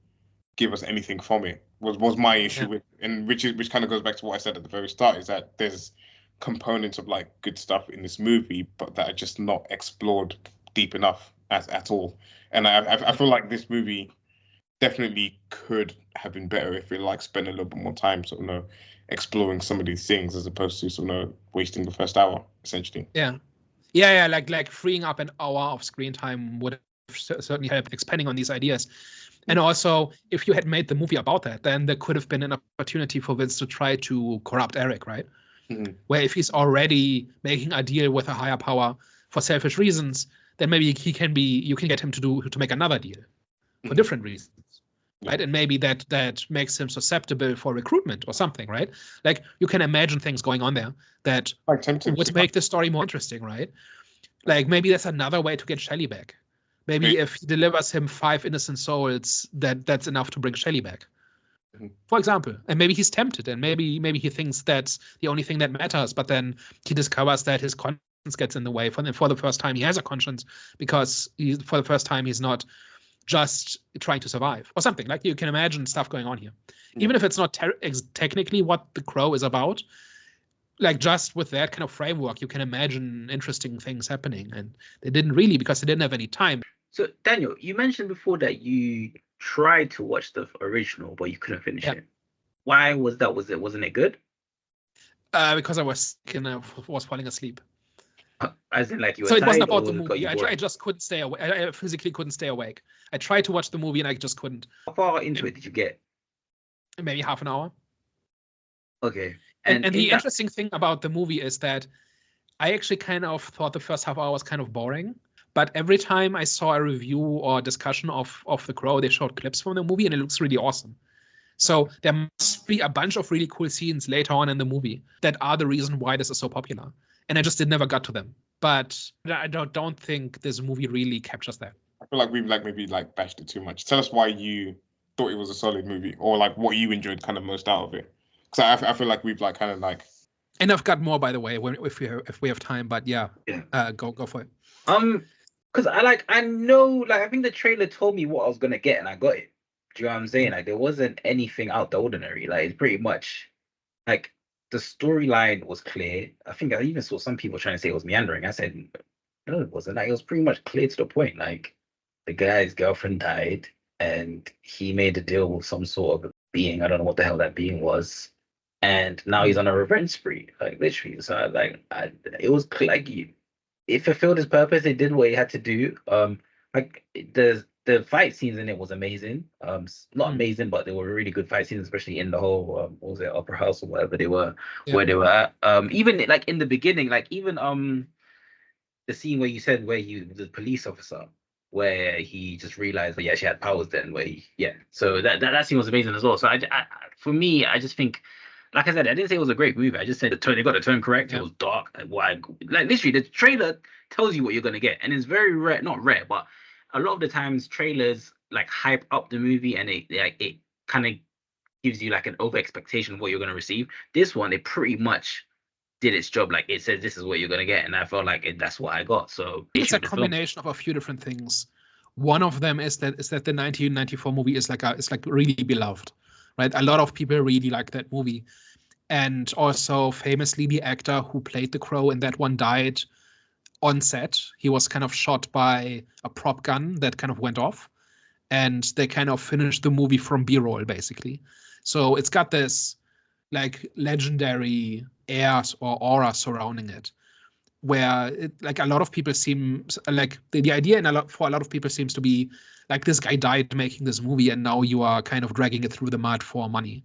give us anything from it. Was my issue with, and which kind of goes back to what I said at the very start, is that there's components of like good stuff in this movie, but that are just not explored deep enough at all. And I feel like this movie definitely could have been better if it like spent a little bit more time sort of exploring some of these things as opposed to sort of wasting the first hour essentially.
Yeah, like freeing up an hour of screen time would have certainly helped expanding on these ideas. And also, if you had made the movie about that, then there could have been an opportunity for Vince to try to corrupt Eric, right?
Mm-hmm.
Where if he's already making a deal with a higher power for selfish reasons, then maybe you can get him to make another deal for different reasons. Right, and maybe that makes him susceptible for recruitment or something, right? Like you can imagine things going on there that would make the story more interesting, right? Like maybe that's another way to get Shelley back. Maybe if he delivers him 5 innocent souls, that's enough to bring Shelley back, for example. And maybe he's tempted, and maybe he thinks that's the only thing that matters. But then he discovers that his conscience gets in the way. For the first time, he has a conscience because for the first time he's not just trying to survive or something. Like you can imagine stuff going on here, even if it's not technically what The Crow is about. Like just with that kind of framework, you can imagine interesting things happening, and they didn't really because they didn't have any time.
So Daniel, you mentioned before that you tried to watch the original, but you couldn't finish it. Why was that? Wasn't it good?
Because I was sick and I was falling asleep.
As in, like you were
so it
tired,
wasn't about
or
the
was it
movie.
got you
I
bored?
just couldn't stay awake. I physically couldn't stay awake. I tried to watch the movie and I just couldn't.
How far into it did you get?
Maybe half an hour.
Okay.
And the interesting thing about the movie is that I actually kind of thought the first half hour was kind of boring. But every time I saw a review or discussion of The Crow, they showed clips from the movie and it looks really awesome. So there must be a bunch of really cool scenes later on in the movie that are the reason why this is so popular. And I just never got to them. But I don't think this movie really captures that.
I feel like we've maybe bashed it too much. Tell us why you thought it was a solid movie, or like what you enjoyed kind of most out of it. Because I feel like we've
And I've got more, by the way, if we have time. But yeah. Go for it.
Because I know, I think the trailer told me what I was gonna get, and I got it. Do you know what I'm saying? Like there wasn't anything out the ordinary. Like it's pretty much like the storyline was clear. I think I even saw some people trying to say it was meandering. I said no, it wasn't. Like it was pretty much clear to the point. Like the guy's girlfriend died, and he made a deal with some sort of being. I don't know what the hell that being was, and now he's on a revenge spree. Like literally, so it was like it fulfilled his purpose. It did what it had to do. Like the fight scenes in it was amazing. Not amazing, but they were really good fight scenes, especially in the whole what was it, Opera House or whatever they were, where they were at. Even like in the beginning, like even the scene where you said where he was a police officer, where he just realized that he actually had powers then. So that scene was amazing as well. So I for me, I just think. Like I said, I didn't say it was a great movie. I just said they got the tone correct. It was dark. Like literally, the trailer tells you what you're gonna get, and it's very rare. Not rare, but a lot of the times trailers like hype up the movie, and it kind of gives you like an over expectation of what you're gonna receive. This one, they pretty much did its job. Like, it says this is what you're gonna get, and I felt like that's what I got. So
it's a combination of a few different things. One of them is that the 1994 movie is like really beloved, right? A lot of people really like that movie, and also famously the actor who played the Crow in that one died on set. He was kind of shot by a prop gun that kind of went off, and they kind of finished the movie from B-roll basically. So it's got this like legendary airs or aura surrounding it, where like a lot of people seem like the idea for a lot of people seems to be like, this guy died making this movie and now you are kind of dragging it through the mud for money,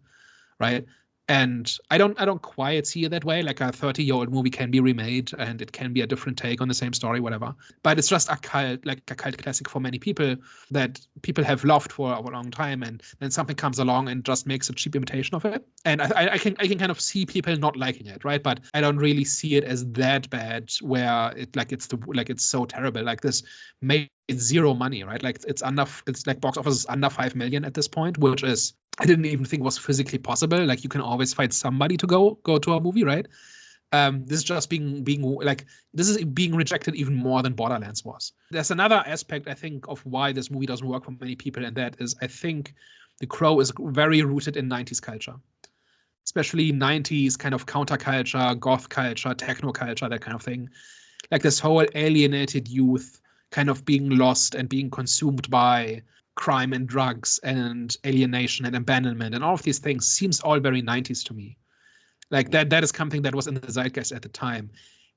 right? And I don't quite see it that way. Like, a 30-year-old movie can be remade and it can be a different take on the same story, whatever. But it's just a cult classic for many people that people have loved for a long time, and then something comes along and just makes a cheap imitation of it. And I can kind of see people not liking it, right? But I don't really see it as that bad, where it's so terrible. Like, this made zero money, right? Like, it's like box office is under 5 million at this point, which is, I didn't even think was physically possible. Like, you can always find somebody to go to a movie, right? This is just being rejected even more than Borderlands was. There's another aspect, I think, of why this movie doesn't work for many people, and that is, I think The Crow is very rooted in 90s culture, especially 90s kind of counterculture, goth culture, techno culture, that kind of thing. Like, this whole alienated youth kind of being lost and being consumed by crime and drugs and alienation and abandonment and all of these things seems all very 90s to me. Like, that is something that was in the zeitgeist at the time,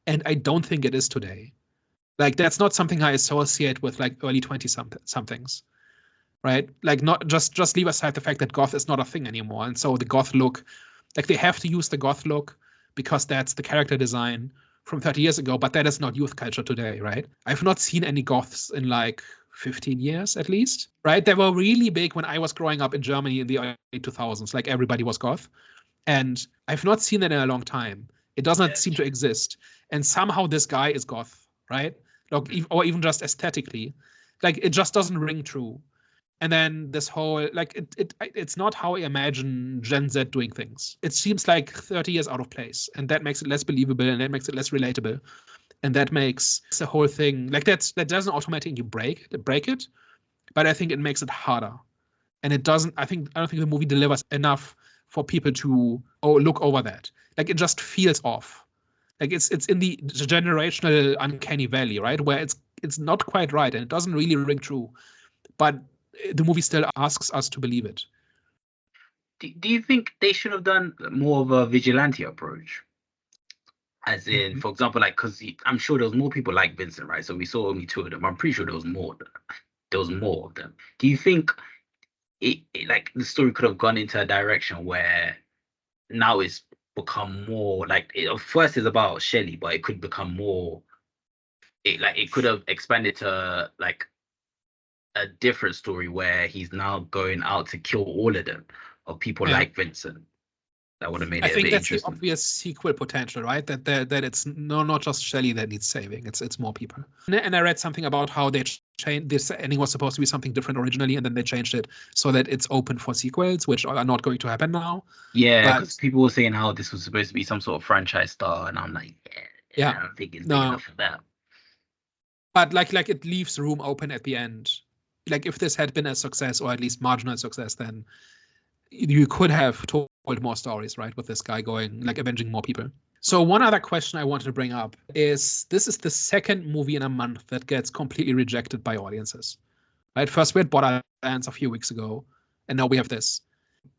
and I don't think it is today. Like, that's not something I associate with like early 20 somethings, right? Like, not just leave aside the fact that goth is not a thing anymore, and so the goth look, like, they have to use the goth look because that's the character design from 30 years ago, but that is not youth culture today, right? I've not seen any goths in like 15 years at least, right? They were really big when I was growing up in Germany in the early 2000s. Like, everybody was goth. And I've not seen that in a long time. It does not seem to exist. And somehow this guy is goth, right? Like, or even just aesthetically. Like, it just doesn't ring true. And then this whole, like, it's not how I imagine Gen Z doing things. It seems like 30 years out of place. And that makes it less believable, and that makes it less relatable. And that makes the whole thing, like, that doesn't automatically break it, but I think it makes it harder. And I don't think the movie delivers enough for people to look over that. Like, it just feels off. Like, it's in the generational uncanny valley, right? Where it's not quite right and it doesn't really ring true. But the movie still asks us to believe it.
Do you think they should have done more of a vigilante approach? As in, for example, like, because I'm sure there was more people like Vincent, right? So we saw only 2 of them. I'm pretty sure there was more. There was more of them. Do you think it like the story could have gone into a direction where now it's become more like, first it's about Shelley, but it could become more. It could have expanded to like a different story where he's now going out to kill all of them, or people like Vincent. That would have made it a bit interesting. I think that's the obvious
sequel potential, right? That it's not just Shelley that needs saving. It's more people. And I read something about how they changed this ending was supposed to be something different originally, and then they changed it so that it's open for sequels, which are not going to happen now.
Yeah, because people were saying how this was supposed to be some sort of franchise star, and I'm like, I don't think it's big enough for that.
But like it leaves room open at the end. Like, if this had been a success, or at least marginal success, then you could have told more stories, right, with this guy going, like, avenging more people. So one other question I wanted to bring up is, this is the second movie in a month that gets completely rejected by audiences, right? First we had Borderlands a few weeks ago, and now we have this.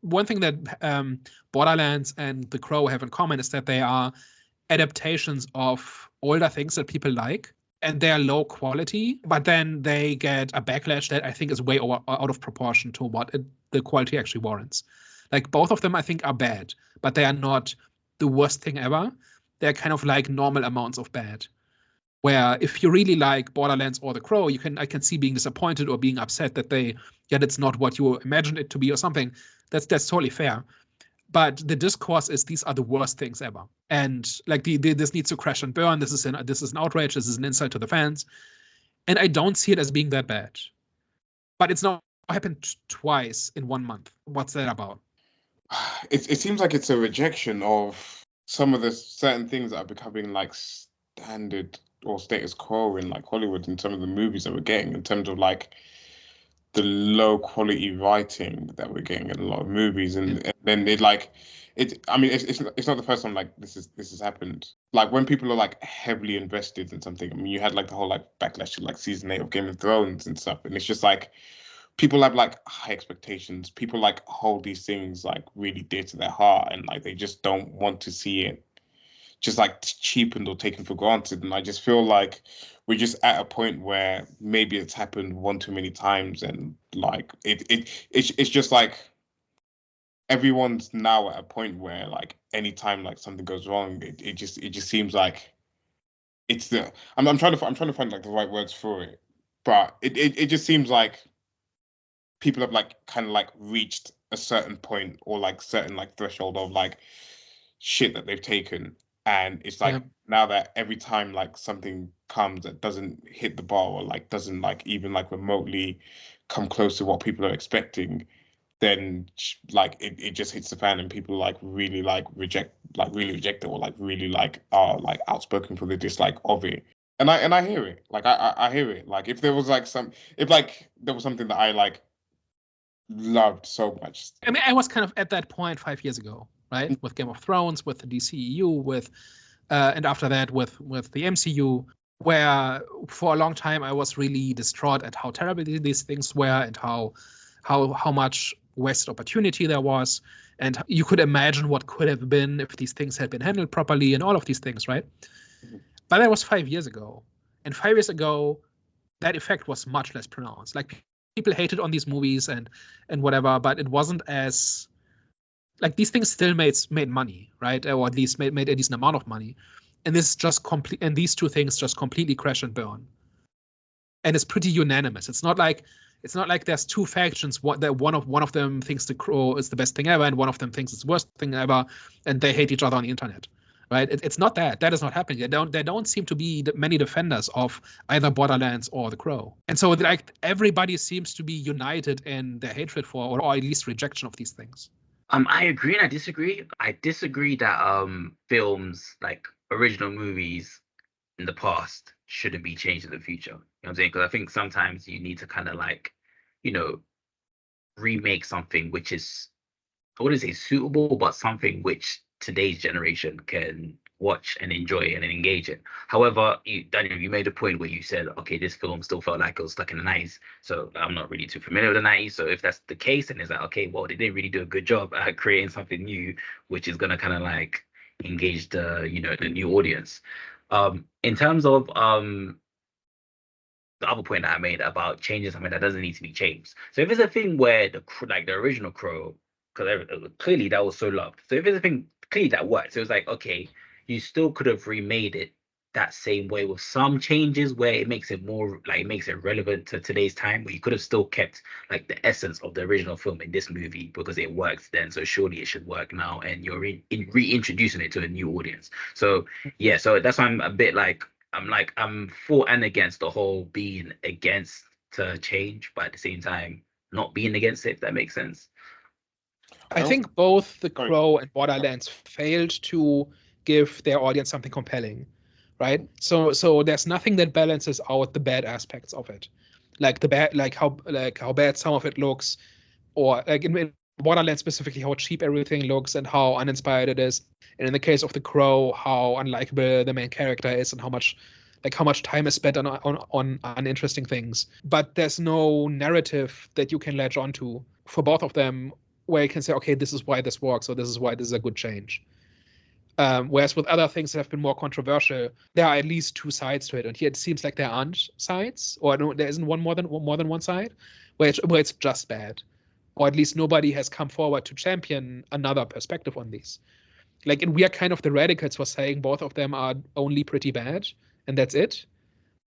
One thing that Borderlands and The Crow have in common is that they are adaptations of older things that people like, and they are low quality, but then they get a backlash that I think is way out of proportion to what the quality actually warrants. Like, both of them, I think, are bad, but they are not the worst thing ever. They're kind of like normal amounts of bad, where if you really like Borderlands or The Crow, I can see being disappointed or being upset that it's not what you imagined it to be or something. That's totally fair. But the discourse is, these are the worst things ever, and like this needs to crash and burn. This is an outrage. This is an insult to the fans, and I don't see it as being that bad. But it's not happened twice in 1 month. What's that about?
It seems like it's a rejection of some of the certain things that are becoming like standard or status quo in like Hollywood in some of the movies that we're getting, in terms of like the low quality writing that we're getting in a lot of movies, and then it like it. I mean, it's not the first time like this has happened. Like when people are like heavily invested in something. I mean, you had like the whole like backlash to like season 8 of Game of Thrones and stuff, and it's just like people have like high expectations. People like hold these things like really dear to their heart, and like they just don't want to see it just like cheapened or taken for granted. And I just feel like we're just at a point where maybe it's happened one too many times, and like it's just like everyone's now at a point where like anytime like something goes wrong, it just seems like it's the I'm trying to find like the right words for it, but it just seems like people have like kind of like reached a certain point or like certain like threshold of like shit that they've taken. And it's like now that every time like something comes that doesn't hit the bar or like doesn't like even like remotely come close to what people are expecting, then like it just hits the fan and people like really reject it, or like really like are like outspoken for the dislike of it. And I hear it. Like I hear it. Like if there was like there was something that I like loved so much.
I mean, I was kind of at that point 5 years ago, right? With Game of Thrones, with the DCEU, with and after that with the MCU, where for a long time I was really distraught at how terrible these things were and how much wasted opportunity there was, and you could imagine what could have been if these things had been handled properly and all of these things, right? Mm-hmm. But that was 5 years ago, and 5 years ago that effect was much less pronounced. Like people hated on these movies and whatever, but it wasn't as like these things still made money, right? Or at least made a decent amount of money. And this just and these two things just completely crash and burn. And it's pretty unanimous. It's not like there's two factions. One of them thinks The Crow is the best thing ever, and one of them thinks it's the worst thing ever, and they hate each other on the internet, right? It's not that. That is not happening. There don't seem to be many defenders of either Borderlands or The Crow. And so like everybody seems to be united in their hatred for, or at least rejection of these things.
I agree and I disagree. I disagree that films like original movies in the past shouldn't be changed in the future. You know what I'm saying? Because I think sometimes you need to kind of like, you know, remake something which is, I wouldn't say suitable, but something which today's generation can watch and enjoy and engage in. However, Daniel, you made a point where you said, okay, this film still felt like it was stuck in the 90s. So I'm not really too familiar with the 90s. So if that's the case, then it's like, okay, well, they didn't really do a good job at creating something new, which is going to kind of like engage the new audience. In terms of the other point that I made about changing something that doesn't need to be changed. So if it's a thing where the original Crow, because clearly that was so loved. So if it's a thing clearly that worked, so it was like, okay, you still could have remade it that same way with some changes where it makes it more like it makes it relevant to today's time, but you could have still kept like the essence of the original film in this movie because it worked then, so surely it should work now, and you're reintroducing it to a new audience. So yeah, so that's why I'm a bit like I'm for and against the whole being against to change, but at the same time not being against it, if that makes sense.
I think both The Crow and Borderlands failed to give their audience something compelling, right? So there's nothing that balances out the bad aspects of it, like the bad, like how bad some of it looks, or like in Borderlands specifically how cheap everything looks and how uninspired it is, and in the case of The Crow, how unlikable the main character is and how much time is spent on uninteresting things. But there's no narrative that you can latch onto for both of them where you can say, okay, this is why this works, or this is why this is a good change. Whereas with other things that have been more controversial, there are at least two sides to it, and here it seems like there aren't sides, or no, there isn't more than one side, where it's just bad, or at least nobody has come forward to champion another perspective on these. Like, and we are kind of the radicals for saying both of them are only pretty bad, and that's it,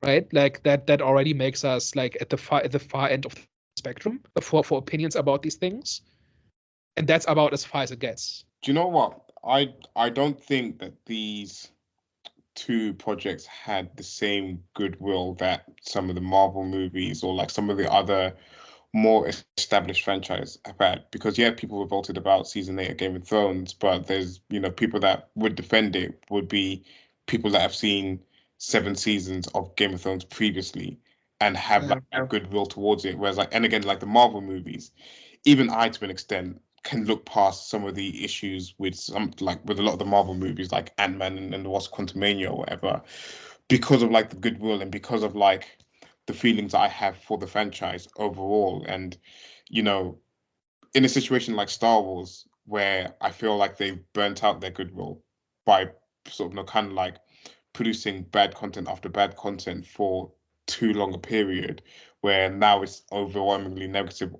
right? Like that already makes us like at the far end of the spectrum for opinions about these things, and that's about as far as it gets.
Do you know what? I don't think that these two projects had the same goodwill that some of the Marvel movies or like some of the other more established franchise have had. Because yeah, people revolted about season 8 of Game of Thrones, but there's, you know, people that would defend it would be people that have seen 7 seasons of Game of Thrones previously and have like a goodwill towards it. Whereas like, and again, like the Marvel movies, even I to an extent can look past some of the issues with some, like with a lot of the Marvel movies like Ant-Man and the Wasp: Quantumania or whatever, because of like the goodwill and because of like the feelings I have for the franchise overall. And, you know, in a situation like Star Wars, where I feel like they burnt out their goodwill by sort of, you know, kind of like producing bad content after bad content for too long a period, where now it's overwhelmingly negative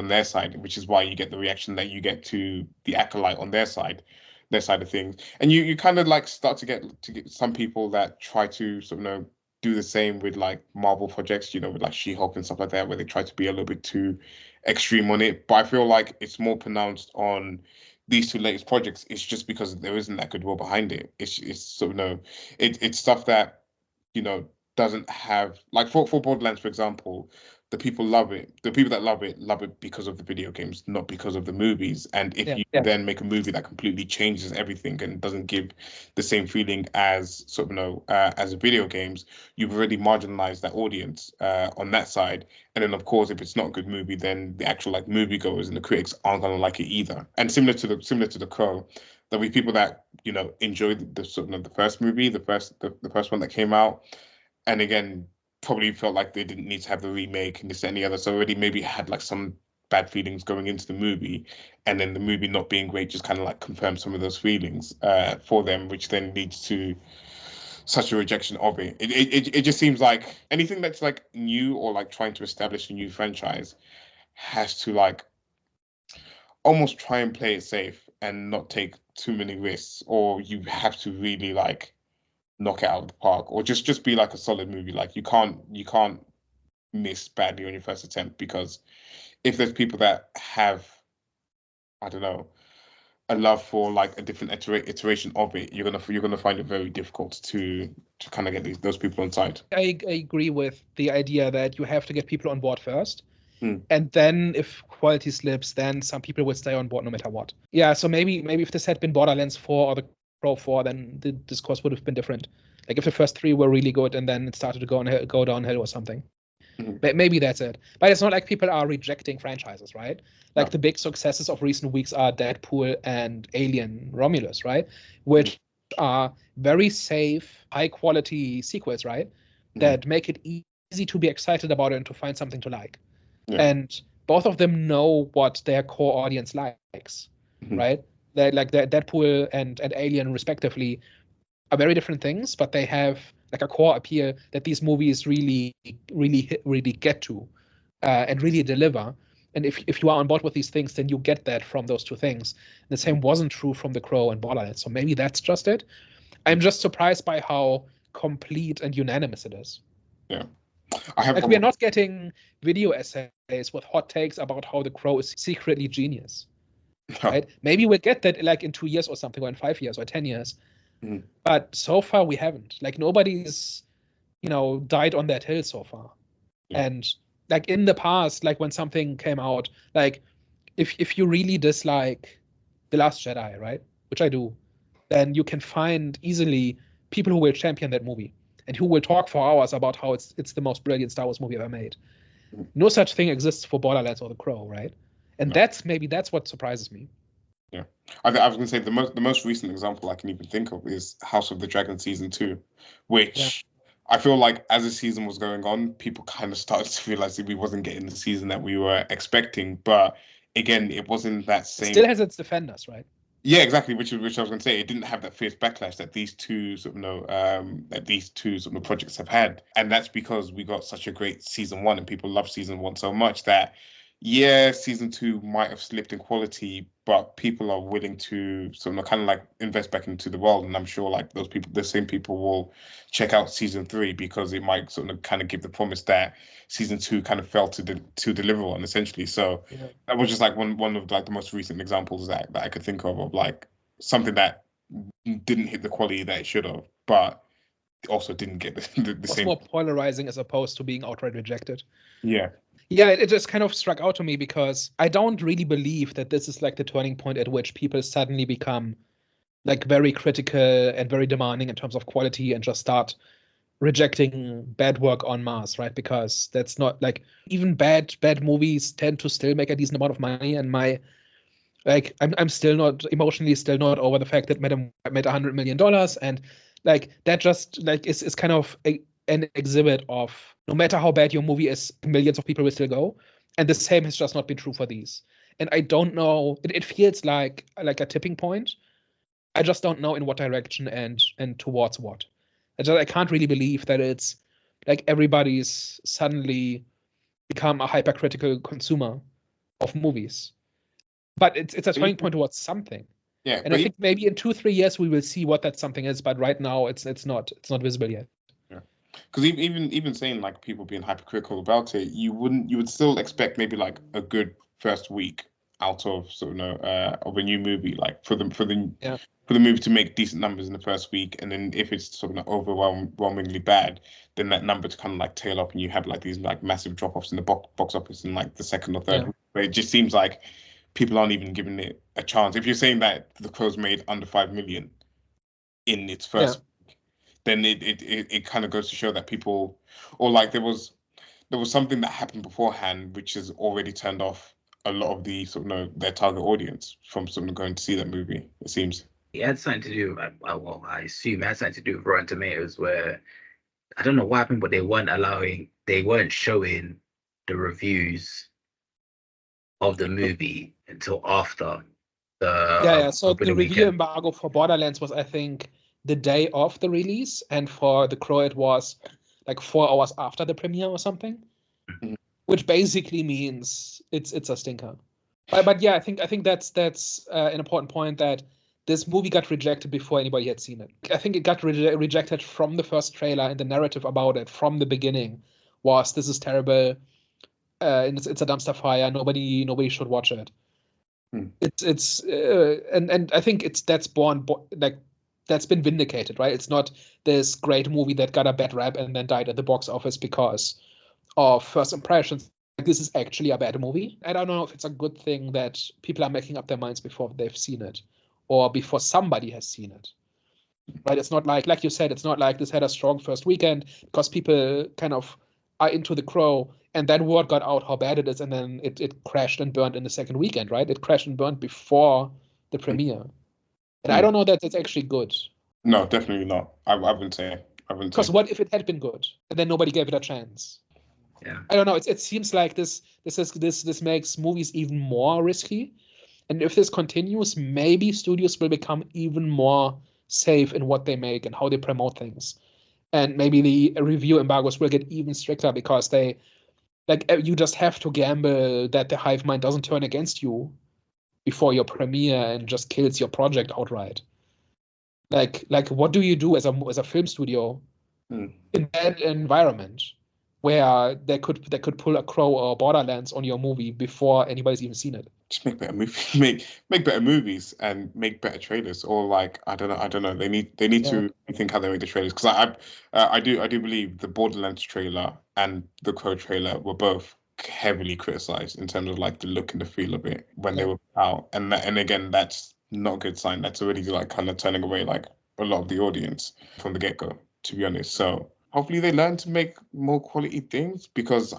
on their side, which is why you get the reaction that you get to the Acolyte on their side of things. And you kind of like start to get some people that try to sort of, you know, do the same with like Marvel projects, you know, with like She-Hulk and stuff like that, where they try to be a little bit too extreme on it. But I feel like it's more pronounced on these 2 latest projects. It's just because there isn't that goodwill behind it. It's sort of, no, it's stuff that, you know, doesn't have, like for Borderlands, for example, the people love it. The people that love it because of the video games, not because of the movies. And if you then make a movie that completely changes everything and doesn't give the same feeling as sort of, you know, as the video games, you've already marginalized that audience on that side. And then of course, if it's not a good movie, then the actual like moviegoers and the critics aren't gonna like it either. And similar to the Crow, there'll be people that, you know, enjoyed the sort of the first movie, the first one that came out, and again probably felt like they didn't need to have the remake and this and the other, so already maybe had like some bad feelings going into the movie, and then the movie not being great just kind of like confirmed some of those feelings for them, which then leads to such a rejection of it. It just seems like anything that's like new or like trying to establish a new franchise has to like almost try and play it safe and not take too many risks, or you have to really like knock it out of the park, or just be like a solid movie. Like you can't miss badly on your first attempt, because if there's people that have, I don't know, a love for like a different iteration of it, you're gonna find it very difficult to kind of get those people on side.
I agree with the idea that you have to get people on board first. And then if quality slips, then some people will stay on board no matter what. Yeah, so maybe if this had been Borderlands 4 or the Crow 4, then the discourse would have been different. Like if the first 3 were really good and then it started to go downhill or something. Maybe that's it. But it's not like people are rejecting franchises, right? Like the big successes of recent weeks are Deadpool and Alien Romulus, right? Which are very safe, high quality sequels, right? That make it easy to be excited about it and to find something to like. And both of them know what their core audience likes, right? They like Deadpool and Alien respectively are very different things, but they have like a core appeal that these movies really get to and really deliver. And if you are on board with these things, then you get that from those 2 things. And the same wasn't true from The Crow and Borderlands. So maybe that's just it. I'm just surprised by how complete and unanimous it is.
Yeah.
We are not getting video essays with hot takes about how The Crow is secretly genius. Right? Maybe we'll get that like in 2 years or something, or in 5 years or 10 years. But so far we haven't. Like nobody's, you know, died on that hill so far. And like in the past, like when something came out, like if you really dislike The Last Jedi, right, which I do, then you can find easily people who will champion that movie and who will talk for hours about how it's the most brilliant Star Wars movie ever made. No such thing exists for Borderlands or The Crow, right? And that's what surprises me.
Yeah, I was going to say the most recent example I can even think of is House of the Dragon season 2, which I feel like as the season was going on, people kind of started to realize that we wasn't getting the season that we were expecting. But again, it wasn't that same.
It still has its defenders, right?
Yeah, exactly. Which I was going to say, it didn't have that fierce backlash that these two sort of projects have had, and that's because we got such a great season 1, and people love season 1 so much that season 2 might have slipped in quality, but people are willing to sort of kind of like invest back into the world, and I'm sure like those people, the same people, will check out season 3 because it might sort of kind of give the promise that season 2 kind of failed to deliver on, essentially. So that was just like one of like the most recent examples that I could think of like something that didn't hit the quality that it should have, but also didn't get the same.
More polarizing as opposed to being outright rejected.
Yeah.
Yeah, it just kind of struck out to me because I don't really believe that this is like the turning point at which people suddenly become like very critical and very demanding in terms of quality and just start rejecting bad work en masse, right? Because that's not like, even bad movies tend to still make a decent amount of money, and I'm still not emotionally over the fact that Madam made $100 million, and like that just like is kind of an exhibit of, no matter how bad your movie is, millions of people will still go, and the same has just not been true for these. And I don't know, it feels like a tipping point. I just don't know in what direction and towards what. I can't really believe that it's like everybody's suddenly become a hypercritical consumer of movies. But it's a turning point towards something.
Yeah,
and I think maybe in 2-3 years we will see what that something is. But right now it's not visible yet.
Yeah, because even saying like people being hypercritical about it, you would still expect maybe like a good first week out of of a new movie, like for the movie to make decent numbers in the first week, and then if it's sort of overwhelmingly bad, then that number to kind of like tail up, and you have like these like massive drop-offs in the box office in like the second or third week. But it just seems like people aren't even giving it a chance. If you're saying that The Crow's made under 5 million in its first week, then it kind of goes to show that people, or like there was something that happened beforehand which has already turned off a lot of the their target audience from going to see that movie, it seems.
It had something to do, I assume it had something to do with Rotten Tomatoes, where I don't know what happened, but they weren't showing the reviews of the movie until after the
So the review embargo for Borderlands was, I think, the day of the release, and for The Crow it was like 4 hours after the premiere or something, which basically means it's a stinker. But yeah, I think that's an important point, that this movie got rejected before anybody had seen it. I think it got rejected from the first trailer, and the narrative about it from the beginning was, this is terrible, it's a dumpster fire, nobody should watch it. It's and I think that's been vindicated, right? It's not this great movie that got a bad rap and then died at the box office because of first impressions. This is actually a bad movie. I don't know if it's a good thing that people are making up their minds before they've seen it, or before somebody has seen it, right? It's not like you said, it's not like this had a strong first weekend because people kind of are into The Crow, and then word got out how bad it is, and then it crashed and burned in the second weekend, right? It crashed and burned before the premiere. And I don't know that that's actually good.
No, definitely not. I wouldn't say.
Because what if it had been good and then nobody gave it a chance?
Yeah.
I don't know. It seems like this makes movies even more risky. And if this continues, maybe studios will become even more safe in what they make and how they promote things. And maybe the review embargoes will get even stricter, because you just have to gamble that the hive mind doesn't turn against you before your premiere and just kills your project outright. Like what do you do as a film studio in that environment where they could pull a Crow or Borderlands on your movie before anybody's even seen it?
Just make better movies, make better movies, and make better trailers. Or like I don't know. They need to think how they make the trailers, because I do believe the Borderlands trailer and the Crow trailer were both heavily criticized in terms of like the look and the feel of it when they were out, and again, that's not a good sign. That's already like kind of turning away like a lot of the audience from the get-go, to be honest. So hopefully they learn to make more quality things, because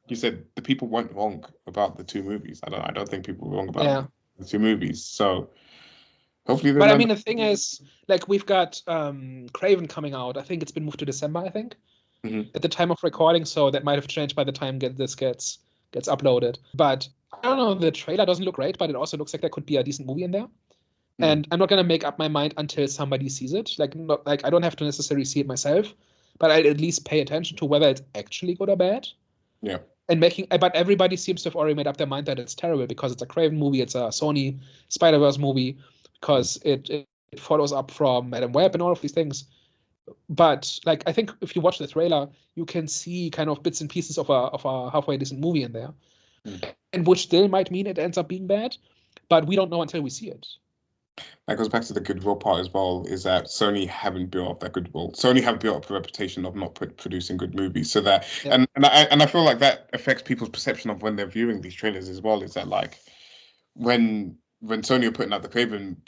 you said the people weren't wrong about the two movies. I don't think people were wrong about the two movies. So hopefully they learn.
But I mean, the thing is, like, we've got Craven coming out. I think it's been moved to December, I think, at the time of recording. So that might have changed by the time this gets uploaded. But I don't know, the trailer doesn't look great, but it also looks like there could be a decent movie in there. And I'm not going to make up my mind until somebody sees it. Like I don't have to necessarily see it myself, but I'd at least pay attention to whether it's actually good or bad.
Yeah.
But everybody seems to have already made up their mind that it's terrible because it's a Craven movie, it's a Sony Spider-Verse movie, because it follows up from Madam Web and all of these things. But like, I think if you watch the trailer, you can see kind of bits and pieces of a halfway decent movie in there, and which still might mean it ends up being bad, but we don't know until we see it.
That goes back to the goodwill part as well, is that Sony haven't built up that goodwill. Sony have built up a reputation of not producing good movies. So that,
Yeah.
and I feel like that affects people's perception of when they're viewing these trailers as well, is that like when Sony are putting out the Craven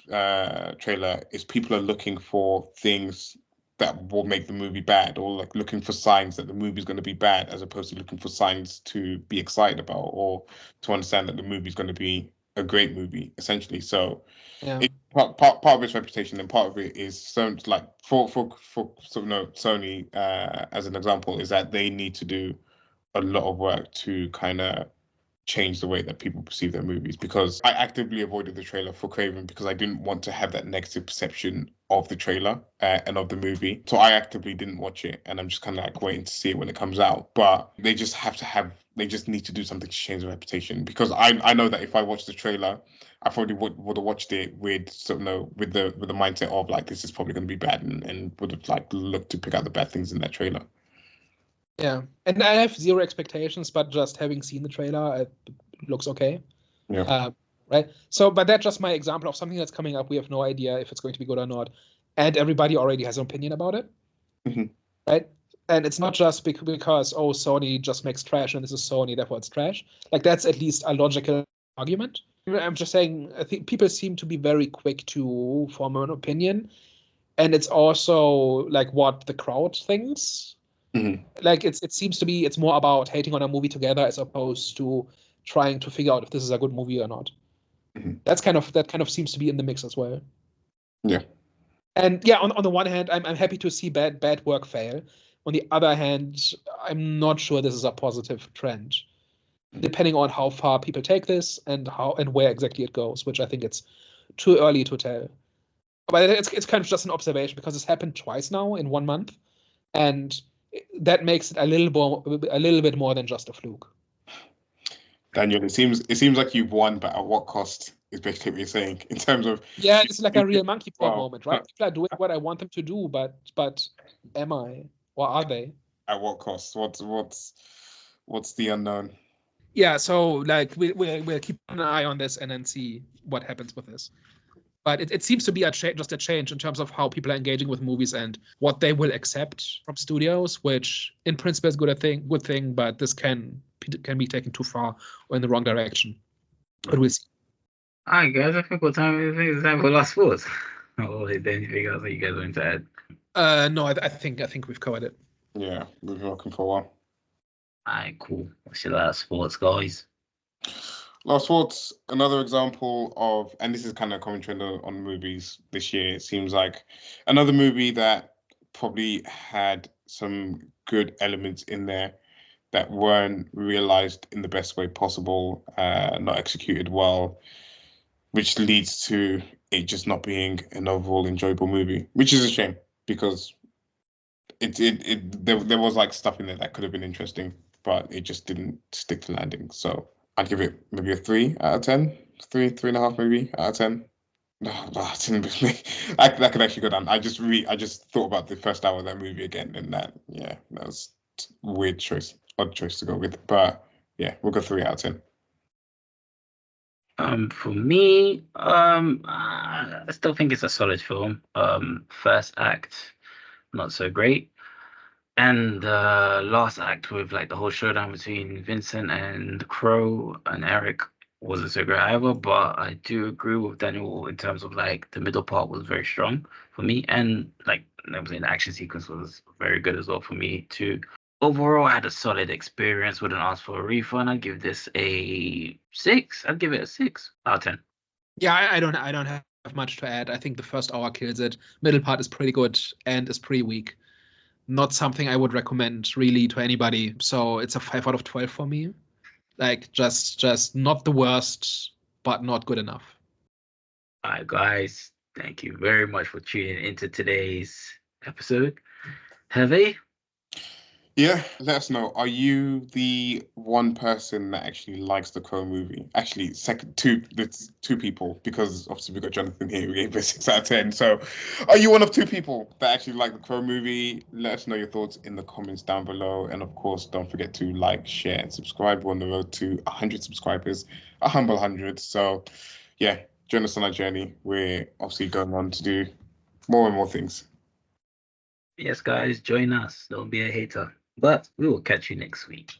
trailer, is people are looking for things that will make the movie bad, or like looking for signs that the movie's going to be bad, as opposed to looking for signs to be excited about or to understand that the movie's going to be a great movie, essentially. So
Yeah.
part of its reputation, and part of it is so like for Sony as an example, is that they need to do a lot of work to kind of change the way that people perceive their movies, because I actively avoided the trailer for Craven because I didn't want to have that negative perception of the trailer and of the movie. So I actively didn't watch it, and I'm just kind of like waiting to see it when it comes out. But they just they just need to do something to change the reputation, because I know that if I watched the trailer, I probably would have watched it with with the mindset of like, this is probably going to be bad, and would have like looked to pick out the bad things in that trailer.
Yeah, and I have zero expectations, but just having seen the trailer, it looks okay.
Yeah.
Right. So, but that's just my example of something that's coming up. We have no idea if it's going to be good or not, and everybody already has an opinion about it.
Mm-hmm.
Right. And it's not just because Sony just makes trash and this is Sony, therefore it's trash. Like, that's at least a logical argument. I'm just saying, I think people seem to be very quick to form an opinion, and it's also like what the crowd thinks.
Mm-hmm.
Like, it seems to be, it's more about hating on a movie together as opposed to trying to figure out if this is a good movie or not.
Mm-hmm.
That kind of seems to be in the mix as well.
Yeah.
And yeah, on the one hand, I'm happy to see bad work fail. On the other hand, I'm not sure this is a positive trend, depending on how far people take this and where exactly it goes, which I think it's too early to tell. But it's kind of just an observation, because it's happened twice now in 1 month, and that makes it a little bit more than just a fluke.
Daniel, it seems like you've won, but at what cost is basically what you're saying, in terms of...
Yeah, it's like a real monkey paw moment, right?
Huh.
People are doing what I want them to do, but am I, or are they?
At what cost? What's the unknown?
Yeah, so like we'll keep an eye on this and then see what happens with this. But it seems to be just a change in terms of how people are engaging with movies and what they will accept from studios, which in principle is good thing, but this can be taken too far or in the wrong direction. But we'll see.
All right, guys. I think what time is time for last sports. Oh, is there anything else that you guys want to add?
No, I think we've covered it.
Yeah, we've been working for a while.
All right, cool. What's your last sports, guys?
Last Sports, another example of, and this is kind of commentary on movies this year. It seems like another movie that probably had some good elements in there that weren't realized in the best way possible, not executed well, which leads to it just not being an overall enjoyable movie, which is a shame, because there was like stuff in there that could have been interesting, but it just didn't stick to landing. So I'd give it maybe a 3 out of 10, 3.5 maybe out of 10. No, that could actually go down. I just thought about the first hour of that movie again, and that was a weird choice, odd choice to go with. But yeah, we'll go 3 out of 10.
For me, I still think it's a solid film. First act, not so great. And last act, with like the whole showdown between Vincent and Crow and Eric, wasn't so great either. But I do agree with Daniel in terms of like the middle part was very strong for me, and like I was saying, the action sequence was very good as well for me too. Overall, I had a solid experience. Wouldn't ask for a refund. I'd give this a 6. I'd give it a 6 out of 10.
Yeah, I don't have much to add. I think the first hour kills it. Middle part is pretty good, and is pretty weak. Not something I would recommend really to anybody. So it's a 5 out of 12 for me. Like, just not the worst, but not good enough.
All right, guys. Thank you very much for tuning into today's episode. Hervé?
Yeah, let us know. Are you the one person that actually likes the Crow movie? Actually, there's 2 people, because obviously we've got Jonathan here who gave it 6 out of 10. So are you one of 2 people that actually like the Crow movie? Let us know your thoughts in the comments down below. And of course, don't forget to like, share, and subscribe. We're on the road to 100 subscribers, a humble 100. So yeah, join us on our journey. We're obviously going on to do more and more things.
Yes, guys, join us. Don't be a hater. But we will catch you next week.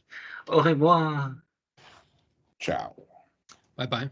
Au revoir.
Ciao.
Bye-bye.